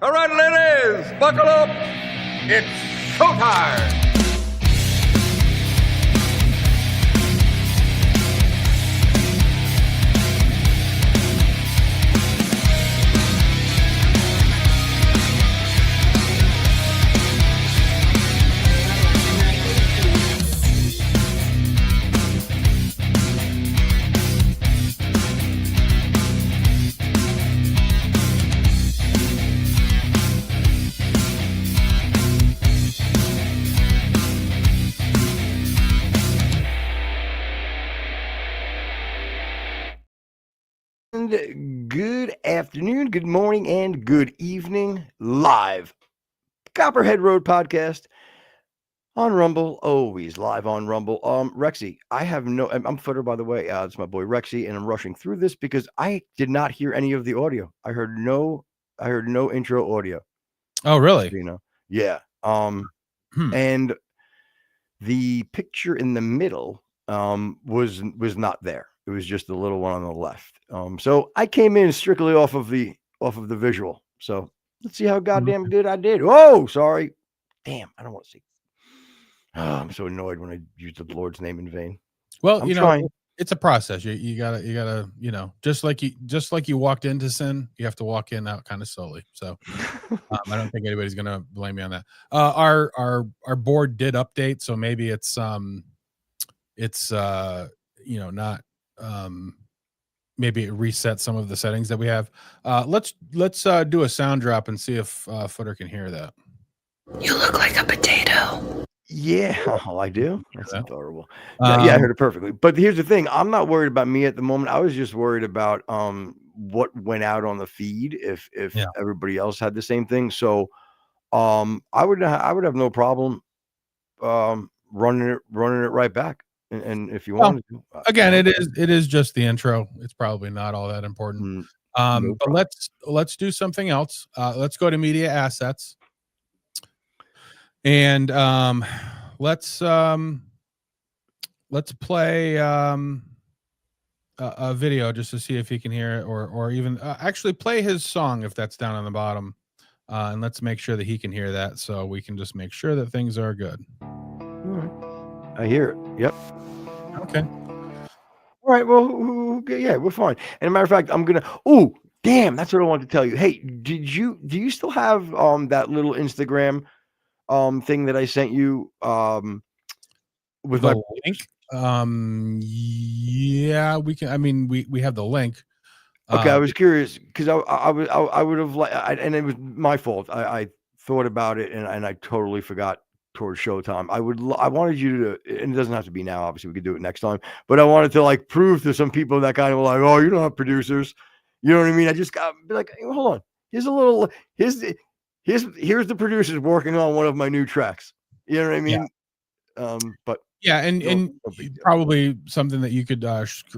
All right, ladies, buckle up. It's showtime. Good afternoon, good morning, and good evening. Live Copperhead Road podcast on Rumble, always live on Rumble. Rexy, I'm Footer, by the way. It's my boy Rexy, and I'm rushing through this because I did not hear any of the audio. I heard no intro audio. Oh, really? You know, yeah. And the picture in the middle was not there. It was just the little one on the left. So I came in strictly off of the visual. So let's see how goddamn good I did. Oh, sorry. Damn, I don't want to see. Oh, I'm so annoyed when I use the Lord's name in vain. Well, I'm trying. it's a process. You gotta, just like you walked into sin, you have to walk in out kind of slowly. So I don't think anybody's gonna blame me on that. Our board did update, so maybe it's not maybe it reset some of the settings that we have. Let's do a sound drop and see if Footer can hear that. You look like a potato. Yeah, I do. That's adorable. Yeah, I heard it perfectly. But here's the thing: I'm not worried about me at the moment. I was just worried about what went out on the feed if everybody else had the same thing. So I would have no problem running it right back. And if you wanted to, again, it is just the intro. It's probably not all that important. But let's do something else. Let's go to media assets. And let's play a video just to see if he can hear it, or even actually play his song if that's down on the bottom, and let's make sure that he can hear that, so we can just make sure that things are good. All right. I hear it. Yep. Okay. All right. Well, yeah, we're fine. And as a matter of fact, I'm gonna. Oh, damn! That's what I wanted to tell you. Hey, do you still have that little Instagram thing that I sent you with the link? Yeah, we can. I mean, we have the link. Okay, I was curious because I would have and it was my fault. I thought about it and I totally forgot towards showtime. I wanted you to, and it doesn't have to be now. Obviously, we could do it next time. But I wanted to prove to some people that kind of were like, oh, you don't have producers. You know what I mean? I just got be like, hey, hold on. Here's the producers working on one of my new tracks. You know what I mean? Yeah. But yeah, and probably something that you could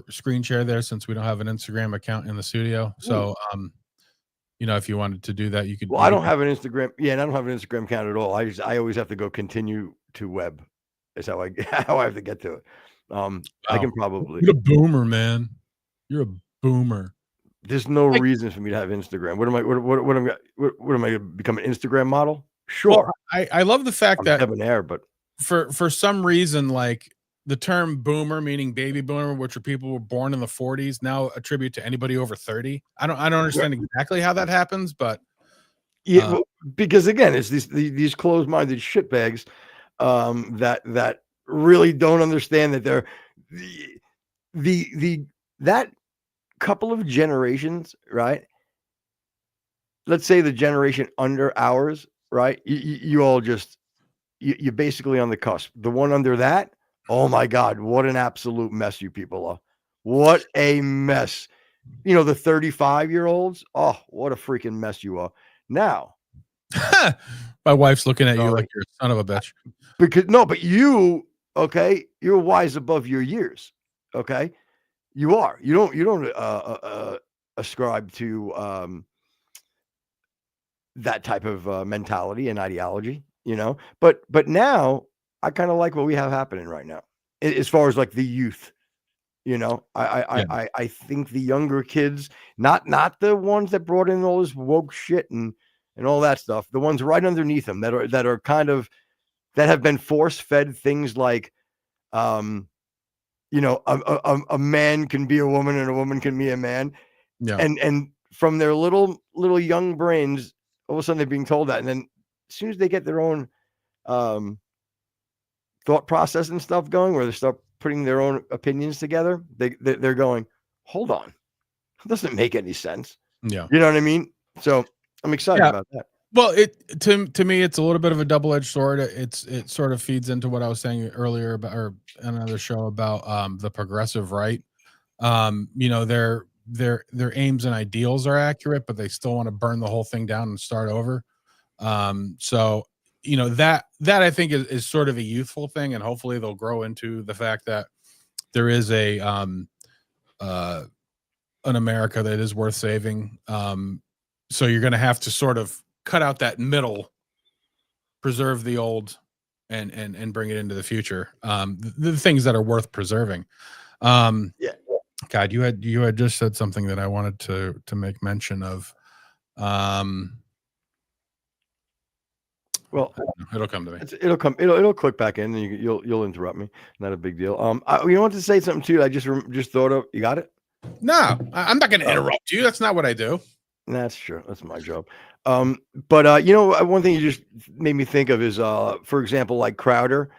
screen share there, since we don't have an Instagram account in the studio. So, if you wanted to do that, you could. Well, I don't have an Instagram. Yeah, and I don't have an Instagram account at all. I always have to go continue to web. That's how I have to get to it. I can probably. You're a boomer, man. You're a boomer. There's no reason for me to have Instagram. What am I? What am I going to become an Instagram model? Sure. Well, I love the fact that debonair, but for some reason, the term boomer, meaning baby boomer, which are people who were born in the 40s, now attribute to anybody over 30. I don't understand exactly how that happens, but yeah, because again, it's these closed-minded shitbags that really don't understand that they're that couple of generations, right? Let's say the generation under ours, right? You all just you're basically on the cusp. The one under that, oh my God, what an absolute mess you people are. What a mess. The 35-year-olds, oh, what a freaking mess you are. Now, my wife's looking at you like you're a son of a bitch. But you, okay, you're wise above your years, okay? You are. You don't ascribe to that type of mentality and ideology. But now I kind of like what we have happening right now, as far as the youth. I think the younger kids, not the ones that brought in all this woke shit and and all that stuff, the ones right underneath them that are kind of that have been force fed things like, a man can be a woman and a woman can be a man, Yeah. and from their little young brains, all of a sudden they're being told that, and then as soon as they get their own thought process and stuff going, where they start putting their own opinions together, they're going, hold on, it doesn't make any sense. Yeah. You know what I mean? So I'm excited about that. Well, to me, it's a little bit of a double-edged sword. It sort of feeds into what I was saying earlier about, or another show about the progressive right. Their aims and ideals are accurate, but they still want to burn the whole thing down and start over. So that I think is sort of a youthful thing, and hopefully they'll grow into the fact that there is an America that is worth saving. So you're going to have to sort of cut out that middle, preserve the old, and bring it into the future. The things that are worth preserving. Yeah. God, you had just said something that I wanted to make mention of. Well, it'll come to me. It'll click back in, and you'll interrupt me. Not a big deal. You want to say something too? I just thought of. You got it? No, I'm not going to interrupt you. That's not what I do. That's true. That's my job. But one thing you just made me think of is, for example, like Crowder.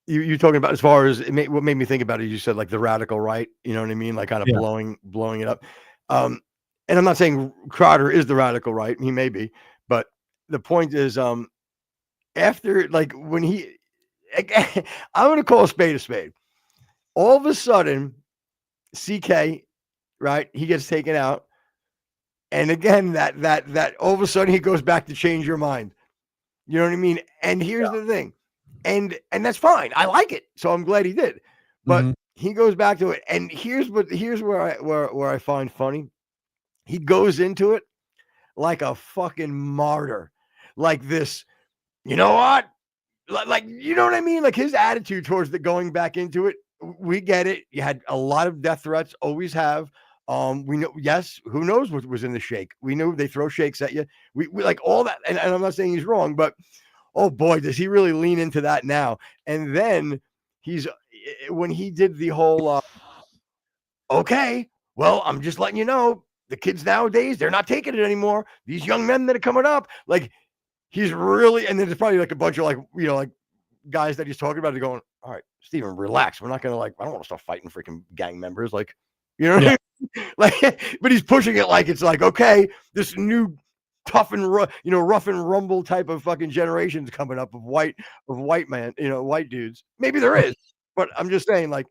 You're talking about, as far as what made me think about it, you said like the radical right, you know what I mean? Like kind of blowing it up. And I'm not saying Crowder is the radical right. He may be, but the point is, after, like, when I'm going to call a spade. All of a sudden, CK, right? He gets taken out. And again, that all of a sudden he goes back to change your mind. You know what I mean? And here's the thing. And that's fine. I like it. So I'm glad he did. But he goes back to it. And here's where I find funny. He goes into it like a fucking martyr. Like this, you know what? Like, you know what I mean? Like his attitude towards the going back into it. We get it. You had a lot of death threats, always have. We know, yes, who knows what was in the shake? We knew they throw shakes at you. We like all that. And I'm not saying he's wrong, but oh boy, does he really lean into that now. And then when he did the whole, okay, well, I'm just letting you know, the kids nowadays, they're not taking it anymore. These young men that are coming up, like, he's really, and then there's probably like a bunch of like guys that he's talking about, are going, all right, Steven, relax. We're not going to I don't want to start fighting freaking gang members. Like, you know what I mean? Like, but he's pushing it like it's like, okay, this new tough and rough and rumble type of fucking generations coming up of white man, white dudes. Maybe there is, but I'm just saying, like,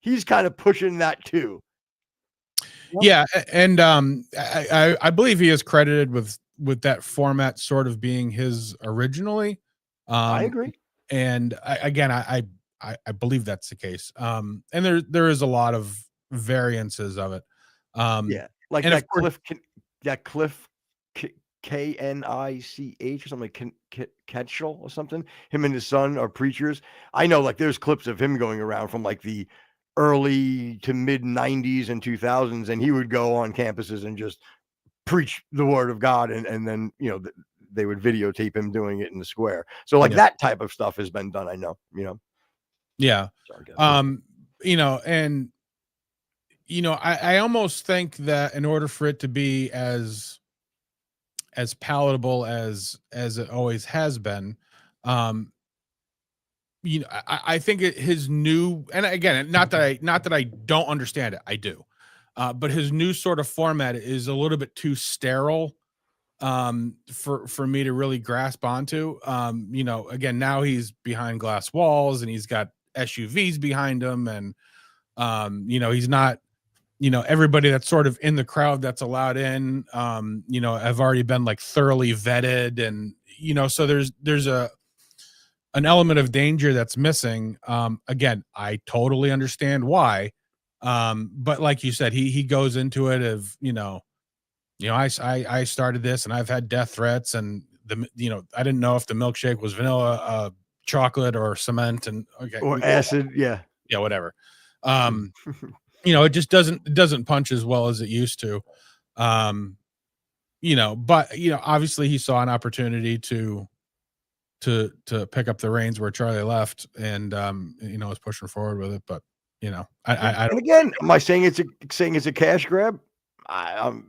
he's kind of pushing that too. Yeah, and I believe he is credited with that format sort of being his originally. I agree, and I believe that's the case. And there is a lot of variances of it. Like that Cliff K-N-I-C-H or something, like Ketchel or something. Him and his son are preachers. I know, like, there's clips of him going around from like the early to mid 90s and 2000s, and he would go on campuses and just preach the word of God, and then they would videotape him doing it in the square. So like that type of stuff has been done. I know, Yeah. And I almost think that in order for it to be as palatable as it always has been, I think his new, and again, not that I don't understand it, I do, but his new sort of format is a little bit too sterile for me to really grasp onto. Again, now he's behind glass walls and he's got SUVs behind him, and he's not, everybody that's sort of in the crowd that's allowed in, have already been like thoroughly vetted, and so there's an element of danger that's missing. Again, I totally understand why, but like you said, he goes into it of I started this and I've had death threats, and I didn't know if the milkshake was vanilla, chocolate, or cement, and or acid, whatever. It just doesn't punch as well as it used to. but obviously he saw an opportunity to pick up the reins where Charlie left, and was pushing forward with it. But I And don't. again, am I saying it's a cash grab? I'm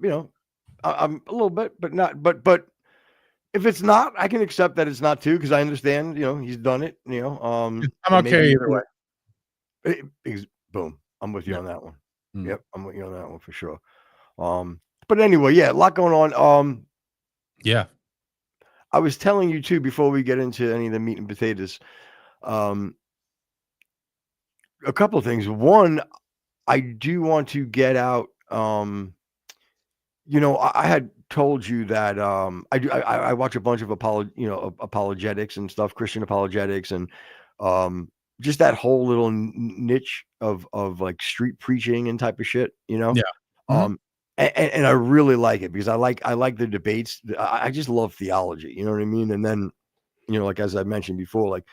I'm a little bit, but not. But if it's not, I can accept that it's not too, because I understand. He's done it. I'm and okay either way. Boom. I'm with you Yeah. on that one. Mm. Yep, I'm with you on that one for sure. But anyway, yeah, a lot going on. Yeah. I was telling you too before we get into any of the meat and potatoes. A couple of things. One, I do want to get out. I had told you that I watch a bunch of apologetics and stuff, Christian apologetics, and just that whole little niche of like street preaching and type of shit. Yeah. And I really like it because I like the debates. I just love theology. You know what I mean? And then, like as I mentioned before, like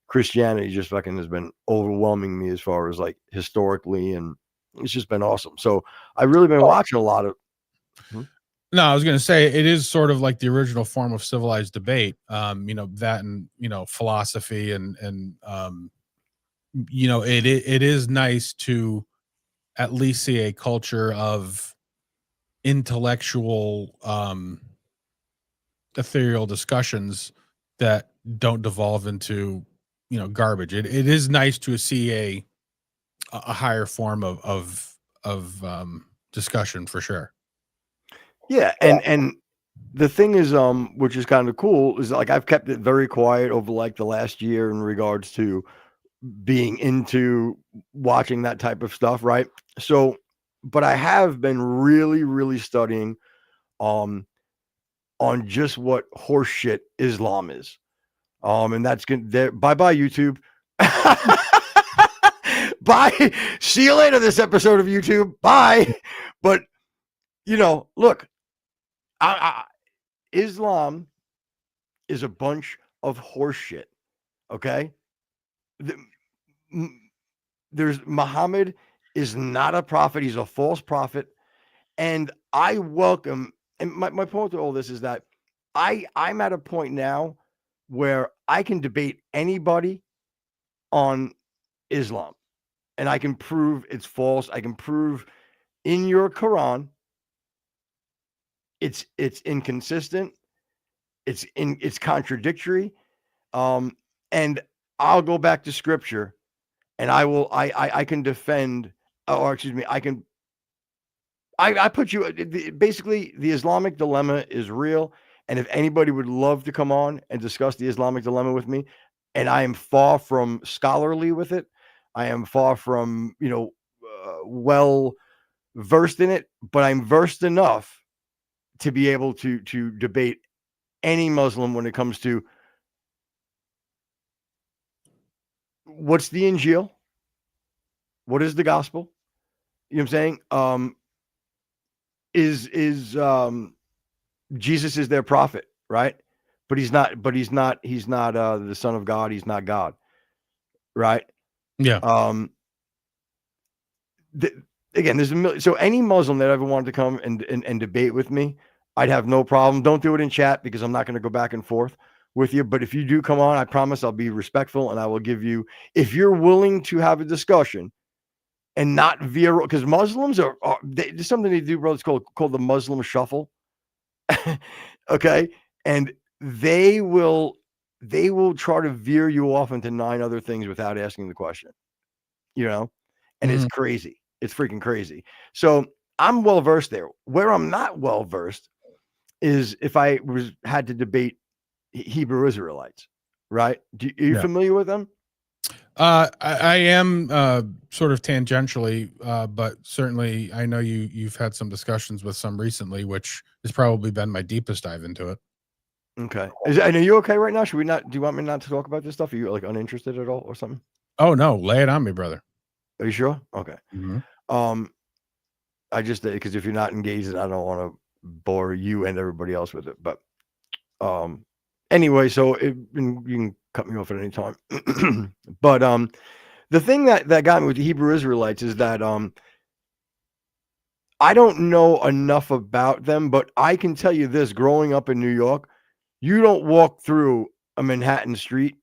Christianity just fucking has been overwhelming me as far as like historically, and it's just been awesome. So I've really been watching a lot of. No, I was going to say it is sort of like the original form of civilized debate. That and philosophy and it is nice to at least see a culture of intellectual ethereal discussions that don't devolve into garbage. It is nice to see a higher form of discussion for sure. Yeah, and the thing is, which is kind of cool, is like I've kept it very quiet over like the last year in regards to being into watching that type of stuff, right? So, but I have been really, really studying on just what horseshit Islam is. And that's good. There, bye YouTube. Bye. See you later. This episode of YouTube. Bye. But look, Islam is a bunch of horseshit. Okay. There's Muhammad is not a prophet. He's a false prophet. And I welcome, and my point to all this is that I'm at a point now where I can debate anybody on Islam and I can prove it's false. I can prove in your Quran it's inconsistent, it's contradictory, and I'll go back to scripture and I can defend, or excuse me, I put you basically the Islamic dilemma is real. And if anybody would love to come on and discuss the Islamic dilemma with me, and I am far from scholarly with it, I am far from, well versed in it, but I'm versed enough to be able to debate any Muslim when it comes to what's the Injil, what is the gospel, you know what I'm saying? Is Jesus is their prophet, right? But he's not the son of God. He's not God, right? Yeah. Again, there's a million. So any Muslim that ever wanted to come and debate with me, I'd have no problem. Don't do it in chat because I'm not going to go back and forth with you. But if you do come on, I promise I'll be respectful and I will give you, if you're willing to have a discussion and not veer, because Muslims there's something they do, bro. It's called the Muslim shuffle. Okay. And they will try to veer you off into 9 other things without asking the question, and it's crazy. It's freaking crazy. So I'm well versed there. Where I'm not well versed is if I had to debate Hebrew Israelites, right? Are you familiar with them? I am sort of tangentially, but certainly I know you've had some discussions with some recently, which has probably been my deepest dive into it. Okay. And are you okay right now? Should we not? Do you want me not to talk about this stuff? Are you like uninterested at all or something? Oh no, lay it on me, brother. Are you sure? Okay. Mm-hmm. I just, because if you're not engaged, I don't want to bore you and everybody else with it. But anyway, so you can cut me off at any time. But the thing that got me with the Hebrew Israelites is that I don't know enough about them, but I can tell you this: growing up in New York, you don't walk through a Manhattan street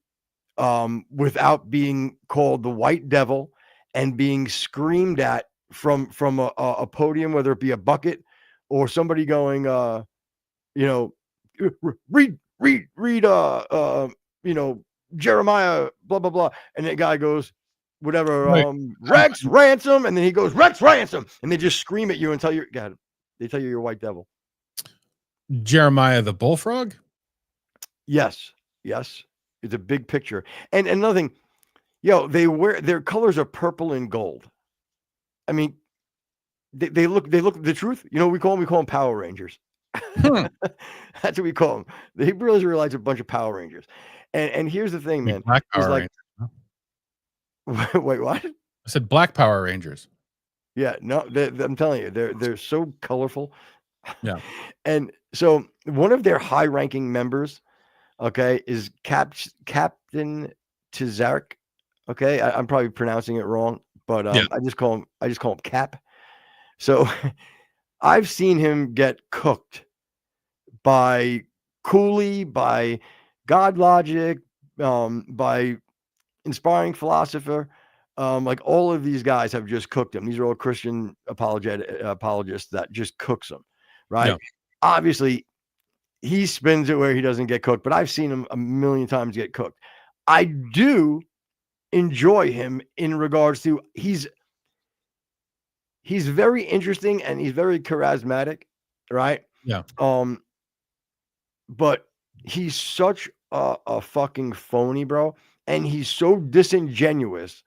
without being called the White Devil and being screamed at from a podium, whether it be a bucket or somebody going, you know, read, you know, Jeremiah, blah blah blah, and the guy goes, whatever, Right. Rex Ransom, and then he goes Rex Ransom, and they just scream at you and tell you, God, they tell you you're White Devil. Jeremiah the Bullfrog? Yes, yes, it's a big picture, and another thing, they wear their colors are purple and gold. I mean, they look the truth. You know what we call them? We call them Power Rangers. Hmm. That's what we call them. The Hebrew Israelites are a bunch of Power Rangers. And here's the thing, Like man. Black Is Power like, Rangers. wait, what? I said Black Power Rangers. Yeah, no, I'm telling you, they're so colorful. Yeah. And so one of their high-ranking members, okay, is Captain Tizark. Okay, I'm probably pronouncing it wrong, but Yeah. I just call him Cap. So I've seen him get cooked by Cooley, by God Logic, by Inspiring Philosopher. Like all of these guys have just cooked him. These are all Christian apologists that just cooks them, right? Yeah. Obviously, he spins it where he doesn't get cooked, but I've seen him a million times get cooked. I do enjoy him in regards to he's very interesting and he's very charismatic, right? Yeah. But he's such a fucking phony, bro, and he's so disingenuous.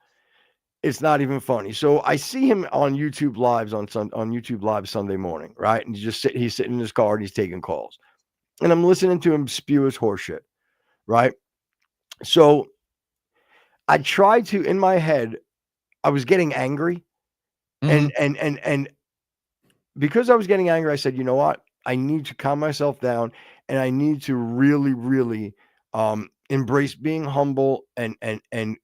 It's not even funny. So I see him on YouTube Lives on YouTube Live Sunday morning, right? And he's sitting in his car and he's taking calls, and I'm listening to him spew his horseshit, right? So I tried to, in my head, I was getting angry, Mhm. and because I was getting angry, I said, you know what? I need to calm myself down, and I need to really, really embrace being humble and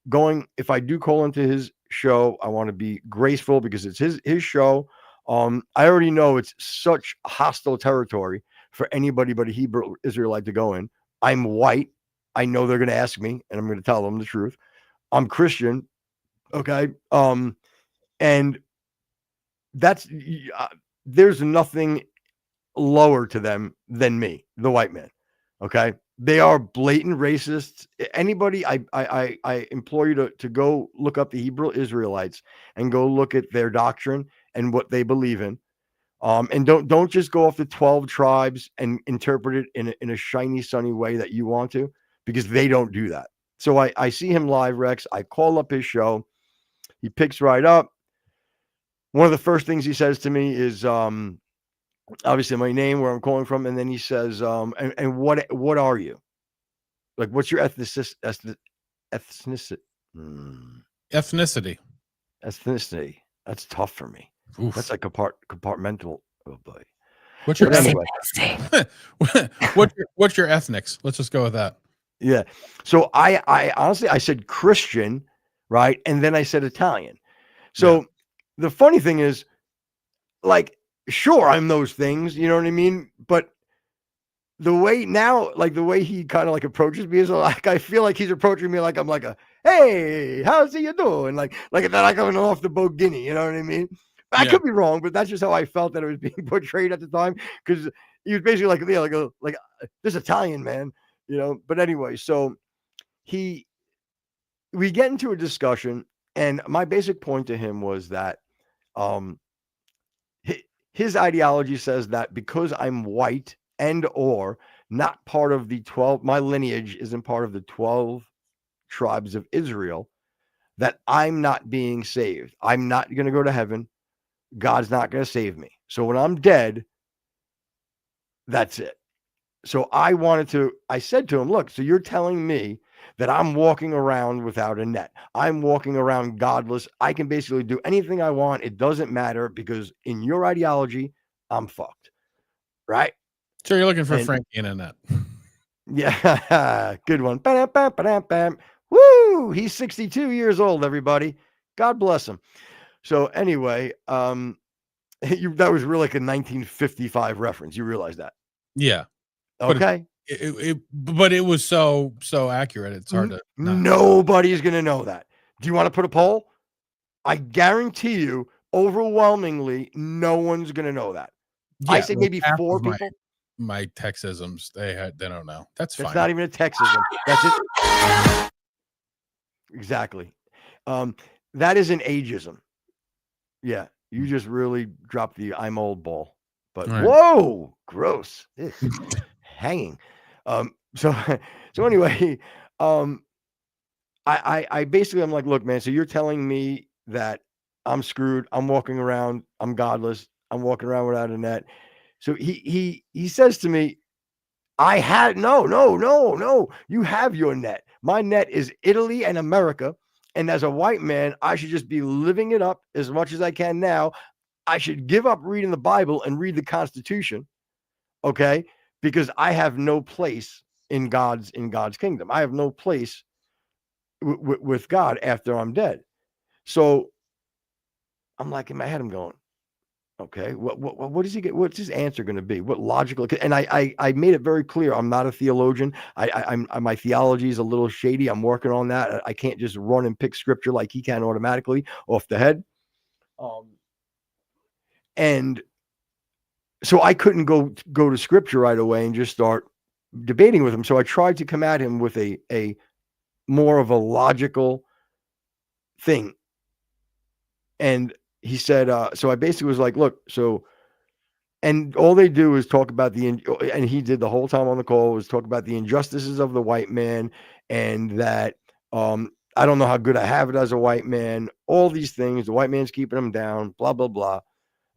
going. If I do call into his show, I want to be graceful because it's his show. I already know it's such hostile territory for anybody but a Hebrew Israelite to go in. I'm white. I know they're going to ask me, and I'm going to tell them the truth. I'm Christian. Okay. And that's there's nothing lower to them than me, the white man. Okay. They are blatant racists. Anybody, I implore you to go look up the Hebrew Israelites and go look at their doctrine and what they believe in. And don't just go off the 12 tribes and interpret it in a shiny, sunny way that you want to, because they don't do that. So I see him live, Rex. I call up his show. He picks right up. One of the first things he says to me is obviously my name, where I'm calling from, and then he says, and what are you? Like, what's your ethnicity? Ethnicity. Ethnicity. That's tough for me. Oof. That's like compartmental. Oh boy. What's your But anyway, what's your ethnics? Let's just go with that. yeah. So I honestly I said Christian, right, and then I said Italian. So the funny thing is, like, sure, I'm those things, you know what I mean? But the way now, like the way he kind of like approaches me is like, I feel like he's approaching me like I'm like hey, how's you doing? Like that I coming off the boat Guinea, you know what I mean? I could be wrong, but that's just how I felt that it was being portrayed at the time, because he was basically like, yeah, like this Italian man, you know. But anyway, so we get into a discussion, and my basic point to him was that his ideology says that because I'm white and or not part of the 12, my lineage isn't part of the 12 tribes of Israel, that I'm not being saved. I'm not going to go to heaven. God's not going to save me. So when I'm dead, that's it. So I said to him, look, so you're telling me that I'm walking around without a net. I'm walking around godless. I can basically do anything I want. It doesn't matter because in your ideology, I'm fucked. Right? So you're looking for Frankie and Annette. Yeah. Good one. Ba-dam-bam. Woo! He's 62 years old, everybody. God bless him. So anyway, That was really like a 1955 reference. You realize that? Yeah. But Okay. But it was so accurate. It's hard to not. Nobody's going to know that. Do you want to put a poll? I guarantee you, overwhelmingly, no one's going to know that. Yeah, I say maybe half 4 of people. My Texisms, they don't know. That's fine. That's not even a Texism. That's it. Exactly. That is an ageism. Yeah, you just really dropped the I'm old ball. But Right. whoa, gross. Ugh. Hanging. So anyway, I basically I'm like, look, man, so you're telling me that I'm screwed, I'm walking around, I'm godless, I'm walking around without a net. So he says to me, no, you have your net. My net is Italy and America. And as a white man, I should just be living it up as much as I can now. I should give up reading the Bible and read the Constitution. Okay. Because I have no place in God's kingdom. I have no place with God after I'm dead. So I'm like, in my head, I'm going, okay, what does he get? What's his answer going to be? What logical? And I made it very clear. I'm not a theologian. I'm my theology is a little shady. I'm working on that. I can't just run and pick scripture like he can automatically off the head. And so I couldn't go to scripture right away and just start debating with him. So I tried to come at him with a more of a logical thing. And he said, so I basically was like, look, so, and all they do is talk about and he did the whole time on the call was talk about the injustices of the white man and that, I don't know how good I have it as a white man, all these things, the white man's keeping him down, blah, blah, blah.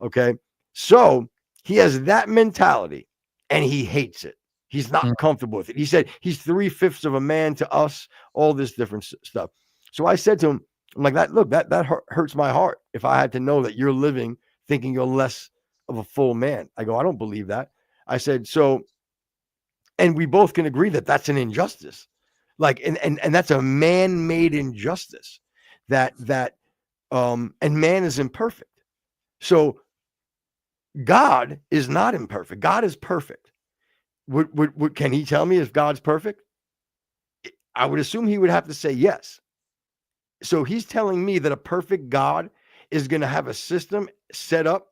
Okay. So he has that mentality and he hates it. He's not comfortable with it. He said he's 3/5 of a man to us, all this different stuff. So I said to him, I'm like, that hurts my heart. If I had to know that you're living thinking you're less of a full man, I go, I don't believe that. I said, so, and we both can agree that that's an injustice. Like, and that's a man-made injustice that, and man is imperfect. So God is not imperfect. God is perfect. Can he tell me if God's perfect? I would assume he would have to say yes. So he's telling me that a perfect God is going to have a system set up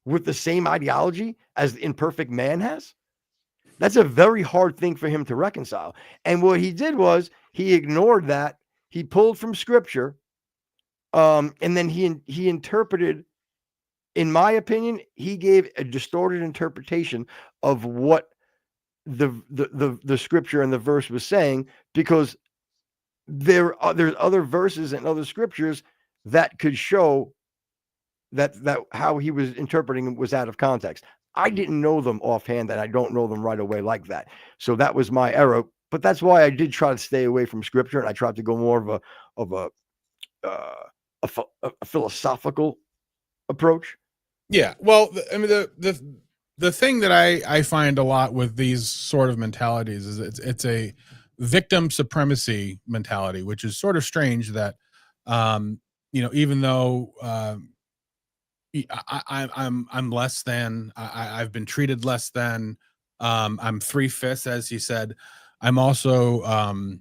with the same ideology as the imperfect man has. That's a very hard thing for him to reconcile. And what he did was he ignored that. He pulled from scripture. And then he interpreted, in my opinion, he gave a distorted interpretation of what the scripture and the verse was saying, because there's other verses and other scriptures that could show that how he was interpreting was out of context. I didn't know them offhand, and I don't know them right away like that. So that was my error. But that's why I did try to stay away from scripture, and I tried to go more of a philosophical approach. Yeah. Well, I mean, the thing that I find a lot with these sort of mentalities is it's a victim supremacy mentality, which is sort of strange that, even though, I'm less than, I've been treated less than, I'm 3/5, as he said. I'm also,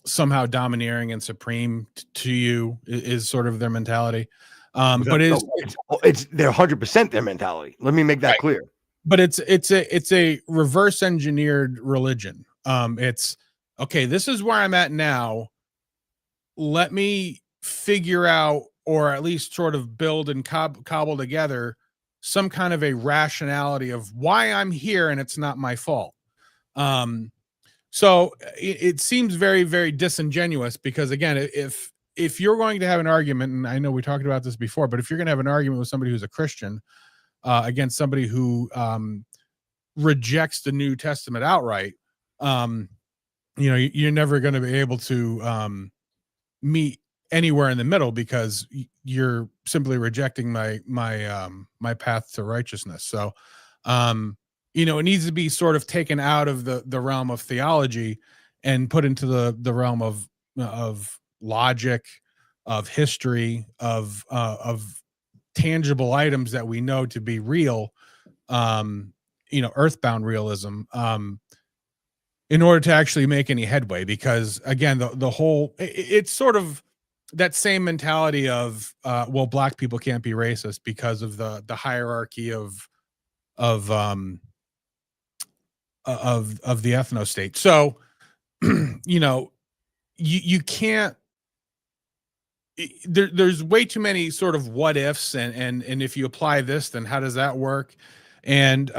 somehow domineering and supreme to you is sort of their mentality. But it's they're 100% their mentality. Let me make that clear. But it's a reverse engineered religion. It's okay. This is where I'm at now. Let me figure out, or at least sort of build and cobble together some kind of a rationality of why I'm here, and it's not my fault. So it seems very, very disingenuous, because again, if you're going to have an argument, and I know we talked about this before, but if you're going to have an argument with somebody who's a Christian against somebody who rejects the New Testament outright, you're never going to be able to meet anywhere in the middle, because you're simply rejecting my path to righteousness. So, it needs to be sort of taken out of the realm of theology and put into the realm of logic, of history, of tangible items that we know to be real, earthbound realism, in order to actually make any headway. Because again, the whole, it's sort of that same mentality of, well, black people can't be racist because of the hierarchy of the ethno state. So, you can't, there's way too many sort of what ifs, and if you apply this, then how does that work? And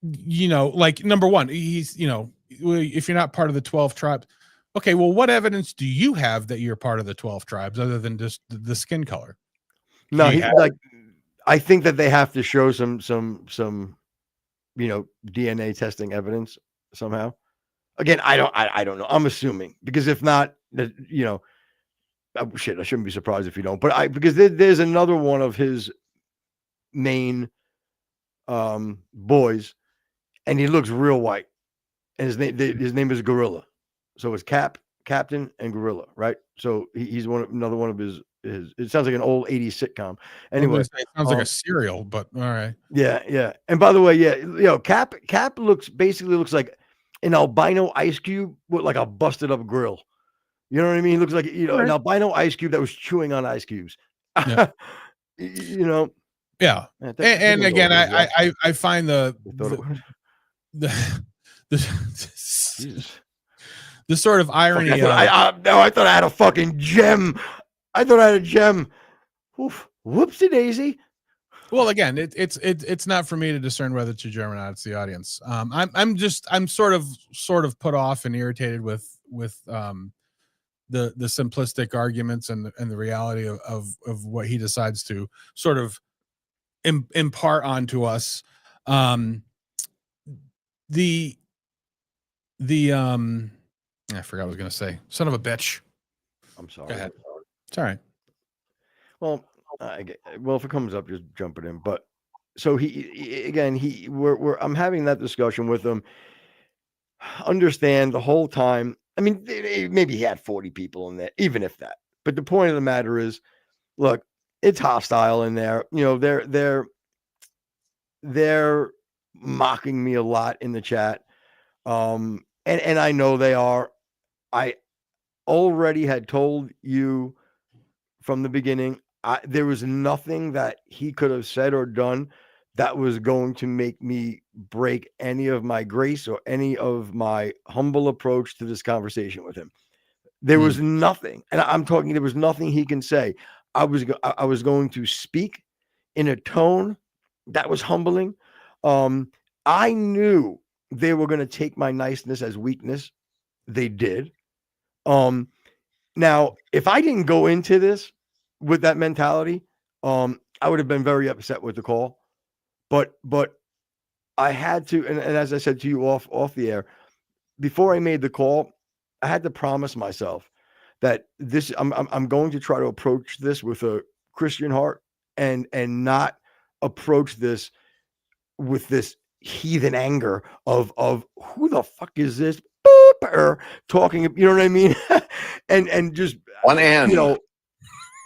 like, number one, he's, if you're not part of the 12 tribes, okay, well, what evidence do you have that you're part of the 12 tribes other than just the skin color? No, I think that they have to show some DNA testing evidence somehow. Again, I don't know. I'm assuming, because if not, shit, I shouldn't be surprised if you don't. But because there's another one of his main boys, and he looks real white, and his name is Gorilla. So it's Captain and Gorilla, right? So he's another one of his. It sounds like an old 80s sitcom. Anyway, it sounds like a cereal, but all right. Yeah. And by the way, Cap basically looks like an albino ice cube with like a busted up grill. You know what I mean? He looks like an albino ice cube that was chewing on ice cubes. Yeah. Yeah. And again, I find the sort of irony. I thought I had a fucking gem. I thought I had a gem. Oof. Whoopsie daisy. Well, again, it's not for me to discern whether it's a gem or not. It's the audience. I'm sort of put off and irritated with the simplistic arguments and the reality of what he decides to sort of impart onto us. I forgot what I was going to say. Son of a bitch. I'm sorry. Go ahead. It's all right. Well, if it comes up, just jump it in. But so I'm having that discussion with him. Understand the whole time. I mean, maybe he had 40 people in there, even if that. But the point of the matter is, look, it's hostile in there. They're mocking me a lot in the chat. And I know they are. I already had told you from the beginning, there was nothing that he could have said or done that was going to make me break any of my grace or any of my humble approach to this conversation with him. There was nothing, and I'm talking, there was nothing he can say. I was going to speak in a tone that was humbling. I knew they were going to take my niceness as weakness. They did. Now, if I didn't go into this with that mentality, I would have been very upset with the call. But I had to, and as I said to you off the air, before I made the call, I had to promise myself that I'm going to try to approach this with a Christian heart and not approach this with this heathen anger of who the fuck is this talking, you know what I mean? and just one hand,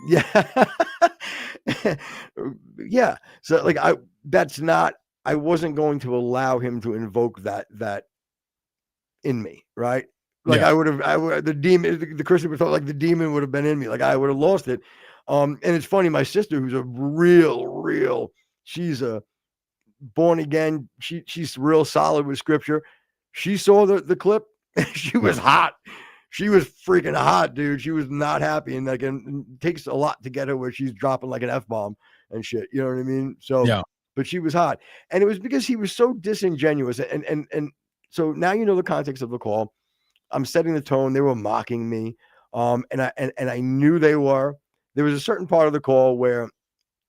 yeah. Yeah. So like I wasn't going to allow him to invoke that in me, right? Like yeah. The demon, the Christian would thought like the demon would have been in me. Like I would have lost it. And it's funny, my sister, who's a real, she's a born again. She's real solid with scripture. She saw the clip. She was hot. She was freaking hot, dude. She was not happy. And like, and it takes a lot to get her where she's dropping like an F-bomb and shit. You know what I mean? So, yeah. But she was hot. And it was because he was so disingenuous. And so now you know the context of the call. I'm setting the tone. They were mocking me. And I knew they were. There was a certain part of the call where,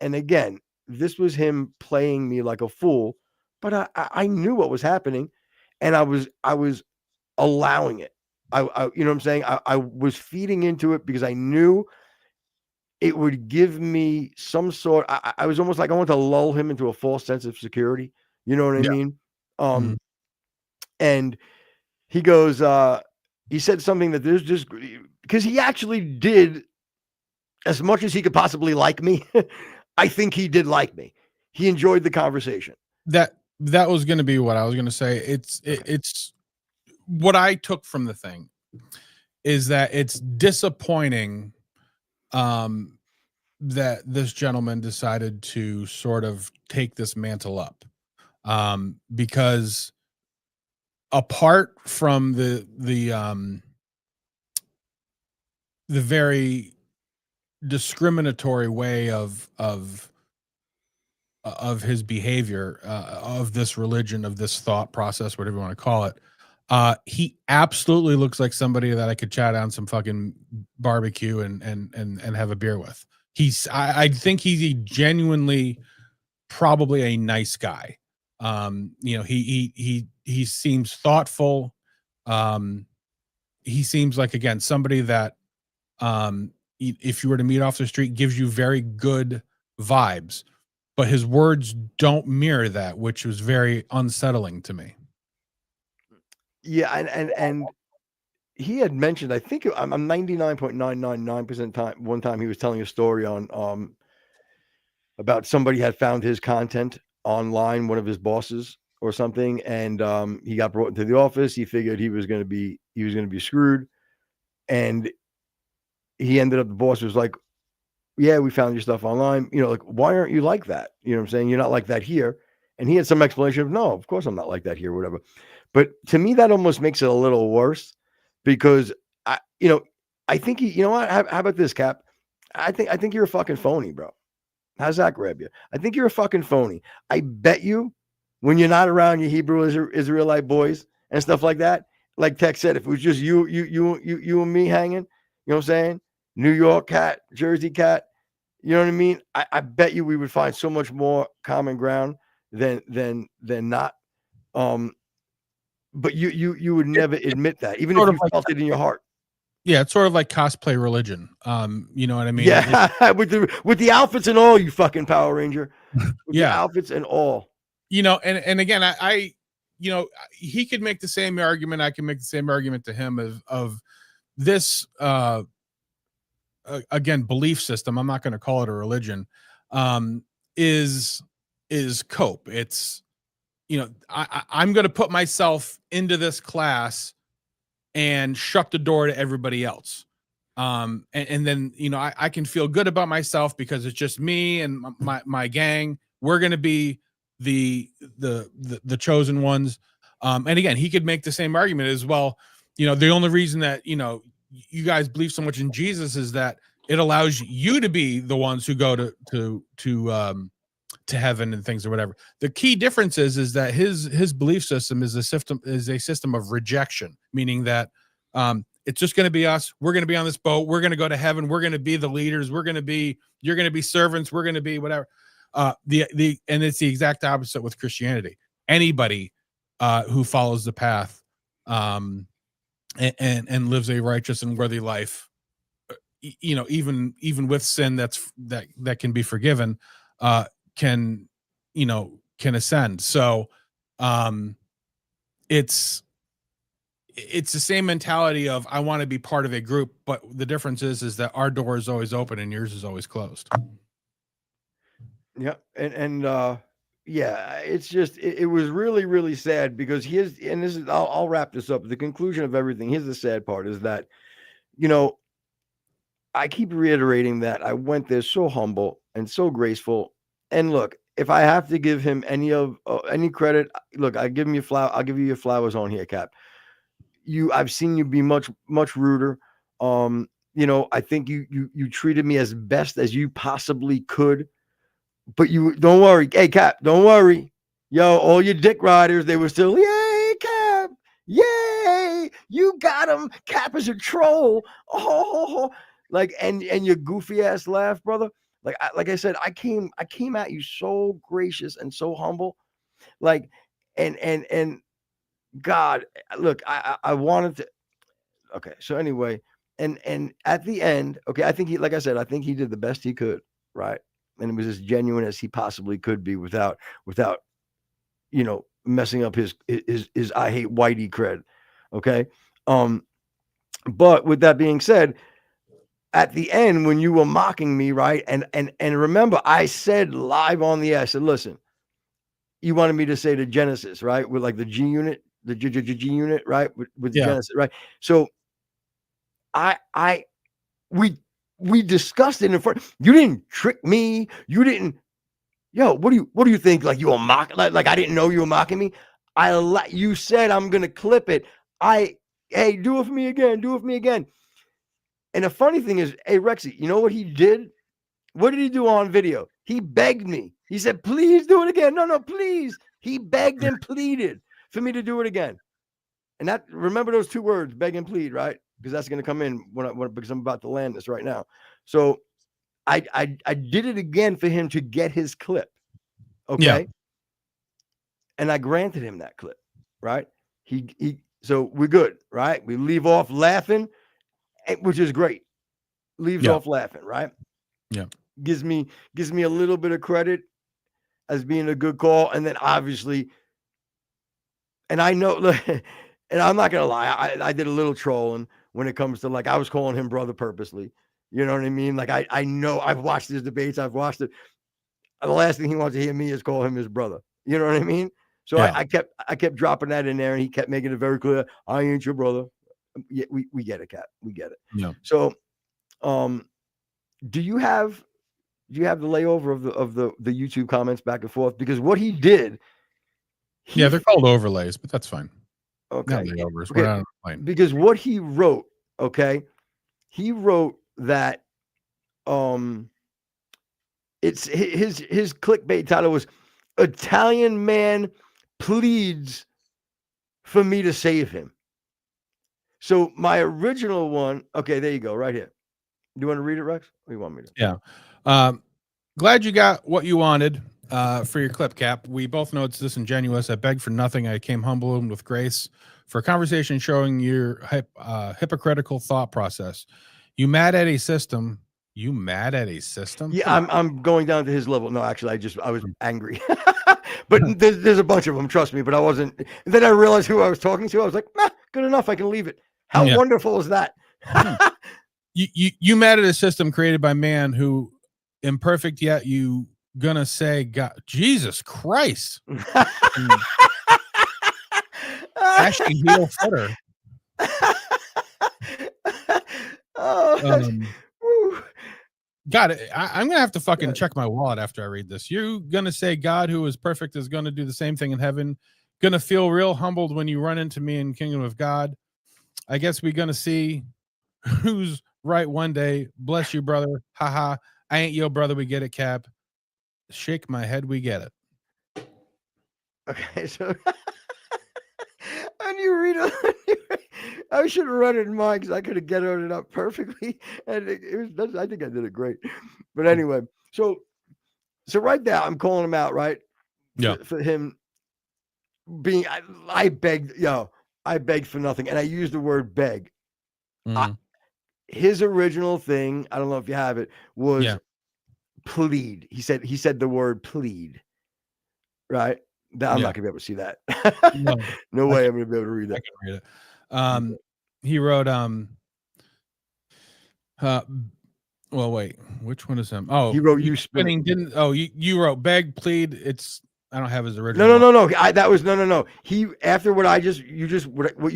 and again, this was him playing me like a fool, but I knew what was happening, and I was allowing it. I you know what I'm saying? I was feeding into it because I knew it would give me some sort. I was almost like I wanted to lull him into a false sense of security. You know what I mean? And he goes, he said something that there's just because he actually did as much as he could possibly like me. I think he did like me. He enjoyed the conversation. That was going to be what I was going to say. It's what I took from the thing is that it's disappointing that this gentleman decided to sort of take this mantle up, because apart from the very discriminatory way of his behavior, of this religion, of this thought process, whatever you want to call it, he absolutely looks like somebody that I could chat on some fucking barbecue and have a beer with. I think he's genuinely probably a nice guy. He seems thoughtful. He seems like, again, somebody that, if you were to meet off the street, gives you very good vibes, but his words don't mirror that, which was very unsettling to me. Yeah, and he had mentioned, I think I'm 99.999% time. One time he was telling a story on about somebody had found his content online, one of his bosses or something, and he got brought into the office. He figured he was going to be screwed, and he ended up, the boss was like, yeah, we found your stuff online. Like, why aren't you like that? You know what I'm saying? You're not like that here. And he had some explanation of, no, of course I'm not like that here, whatever. But to me, that almost makes it a little worse, because I think you know what? How about this, Cap? I think you're a fucking phony, bro. How's that grab you? I think you're a fucking phony. I bet you when you're not around your Hebrew Israelite boys and stuff like that, like Tech said, if it was just you and me hanging, you know what I'm saying? New York cat, Jersey cat, you know what I mean? I bet you we would find so much more common ground than not. But you would never admit that, even if you felt it in your heart. Yeah, it's sort of like cosplay religion. You know what I mean? Yeah, with the outfits and all, you fucking Power Ranger. With the outfits and all. And again, I he could make the same argument. I can make the same argument to him of this again, belief system. I'm not going to call it a religion. Is cope. It's, I'm going to put myself into this class and shut the door to everybody else. And then, I can feel good about myself because it's just me and my gang. We're going to be the chosen ones. And again, he could make the same argument as well. The only reason that, you guys believe so much in Jesus is that it allows you to be the ones who go to heaven and things or whatever. The key difference is that his belief system is a system of rejection, meaning that it's just going to be us. We're going to be on this boat. We're going to go to heaven. We're going to be the leaders. You're going to be servants. We're going to be whatever. And it's the exact opposite with Christianity. Anybody who follows the path and lives a righteous and worthy life, even with sin that can be forgiven, can ascend. So it's the same mentality of, I want to be part of a group, but the difference is that our door is always open and yours is always closed. Yeah. And yeah, it's just, it was really, really sad, because I'll wrap this up. The conclusion of everything, here's the sad part, is that, I keep reiterating that I went there so humble and so graceful. And look, if I have to give him any credit, look, I'll give you your flowers on here, Cap. I've seen you be much, much ruder. I think you treated me as best as you possibly could. But you don't worry. Hey, Cap, don't worry. Yo, all your dick riders, they were still, yay, Cap. Yay. You got him. Cap is a troll. Oh, like, and your goofy ass laugh, brother. Like I said, I came at you so gracious and so humble. Like, and God, look, I wanted to. Okay. So anyway, and at the end, okay, I think I think he did the best he could. Right. And it was as genuine as he possibly could be without, messing up his I hate whitey cred. Okay. But with that being said, at the end when you were mocking me, right? And remember, I said live on the air, I said, listen, you wanted me to say the Genesis, right? With like the G unit, the G unit, right? With Yeah. Genesis, right? So we discussed it in front. You didn't trick me. You didn't. Yo, what do you think? Like you were mocking? Like I didn't know you were mocking me. You said I'm gonna clip it. Hey, do it for me again. Do it for me again. And the funny thing is, hey Rexy, you know what he did? What did he do on video? He begged me. He said, please do it again. No, please. He begged and pleaded for me to do it again. And that, remember those two words, beg and plead, right? Because that's going to come in because I'm about to land this right now. So I did it again for him to get his clip. Okay. Yeah. And I granted him that clip, right? So we're good, right? We leave off laughing, which is great. Leaves off laughing, right? Yeah. Gives me a little bit of credit as being a good call. And then obviously, and I know, and I'm not gonna lie, I did a little trolling when it comes to, like, I was calling him brother purposely. You know what I mean? Like I know I've watched his debates, I've watched it. The last thing he wants to hear me is call him his brother. You know what I mean? So Yeah. I kept dropping that in there, and he kept making it very clear, I ain't your brother. Yeah, we get it, Cap. We get it. Yeah. So do you have the layover of the YouTube comments back and forth? Because what he did, Yeah, they're called overlays, but that's fine. okay. Not layovers. Okay. We're not on a plane. Because what he wrote, okay, he wrote that it's his clickbait title was Italian man pleads for me to save him. So my original one, okay, there you go, right here. Do you want to read it, Rex? Or you want me to? Yeah. Glad you got what you wanted for your clip, Cap. We both know it's disingenuous. I begged for nothing. I came humble and with grace for a conversation showing your hypocritical thought process. You mad at a system? You mad at a system? Yeah, I'm going down to his level. No, actually, I was angry. But there's a bunch of them, trust me. But I wasn't. And then I realized who I was talking to. I was like, nah, good enough. I can leave it. How wonderful is that? You mad at a system created by man who imperfect, yet you gonna say God, Jesus Christ. Ashy heel footer. God, I'm gonna have to fucking check my wallet after I read this. You're gonna say God, who is perfect, is gonna do the same thing in heaven. Gonna feel real humbled when you run into me in Kingdom of God. I guess we're gonna see who's right one day. Bless you, brother. Haha. I ain't your brother. We get it, Cap. Shake my head. We get it. Okay, so and you read it. I should have run it in mine because I could have gathered it up perfectly, and I think I did it great. But anyway, so right now I'm calling him out, right? Yeah. For him being, I begged for nothing, and I used the word beg. His original thing, I don't know if you have it, was plead. He said the word plead, right? I'm not gonna be able to see that. No way I'm gonna be able to read that. I can read it. He wrote well, wait, which one is him? Oh, he wrote you spinning. You wrote beg, plead. I don't have his original. No. That was no. He, after what you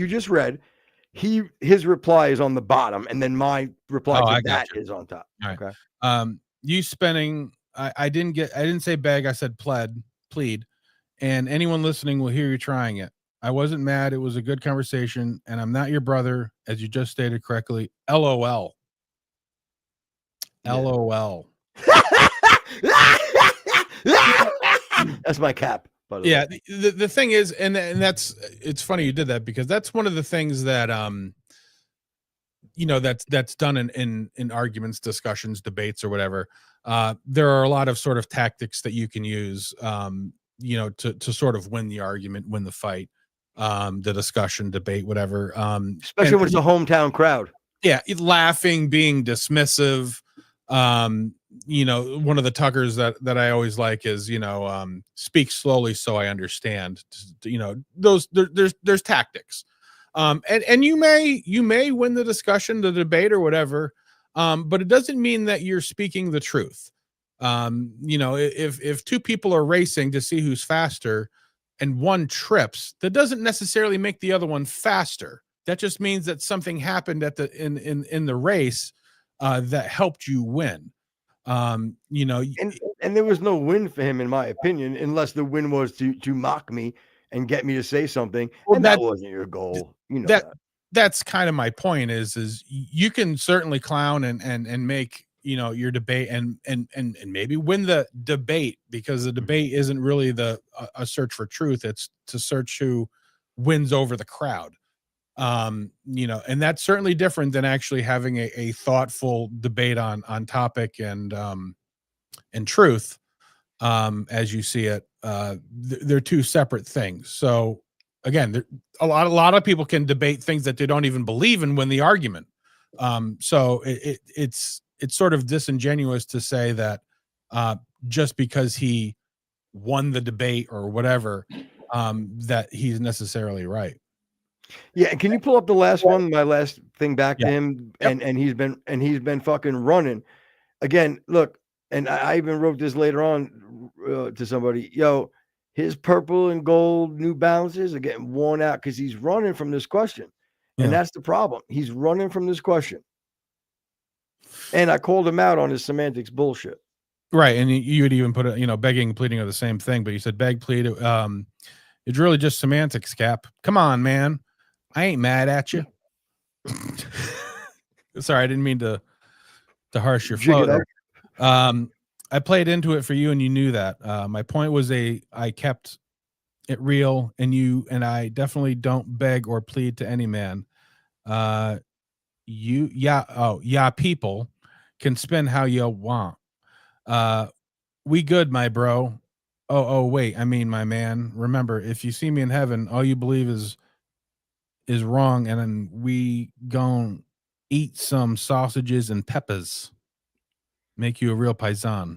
just read, his reply is on the bottom, and then my reply to that is on top. All right. Okay. You spinning. I didn't say beg. I said plead. And anyone listening will hear you trying it. I wasn't mad. It was a good conversation, and I'm not your brother, as you just stated correctly. LOL. Yeah. LOL. That's my Cap. By the way. The thing is, and it's funny you did that, because that's one of the things that that's done in arguments, discussions, debates, or whatever. There are a lot of sort of tactics that you can use to sort of win the argument, win the fight, the discussion, debate, whatever. Especially when it's a hometown crowd. Yeah, laughing, being dismissive. One of the Tuckers that I always like is, speak slowly so I understand. There's tactics. And you may win the discussion, the debate, or whatever. but it doesn't mean that you're speaking the truth. If two people are racing to see who's faster and one trips, that doesn't necessarily make the other one faster. That just means that something happened in the race that helped you win. And there was no win for him, in my opinion, unless the win was to mock me and get me to say something. Well, and that wasn't your goal. That's kind of my point is you can certainly clown and make, your debate and maybe win the debate, because the debate isn't really a search for truth. It's to search who wins over the crowd. And that's certainly different than actually having a thoughtful debate on topic and truth. As you see it, they're two separate things. So again, a lot of people can debate things that they don't even believe in win the argument. So it's sort of disingenuous to say that just because he won the debate or whatever, that he's necessarily right. Yeah, can you pull up the last one? My last thing back to him, Yep. and he's been fucking running again. Look, and I even wrote this later on to somebody. Yo, his purple and gold New Balances are getting worn out because he's running from this question, and that's the problem. He's running from this question, and I called him out on his semantics bullshit. Right, and you would even put it, begging, pleading are the same thing, but you said beg, plead. It's really just semantics, Cap. Come on, man. I ain't mad at you. Sorry, I didn't mean to harsh your flow there. I played into it for you, and you knew that. My point was I kept it real, and I definitely don't beg or plead to any man. People can spin how you want. We good, my bro. Oh, wait, I mean, my man. Remember, if you see me in heaven, all you believe is wrong, and then we gon' eat some sausages and peppers. Make you a real paisan.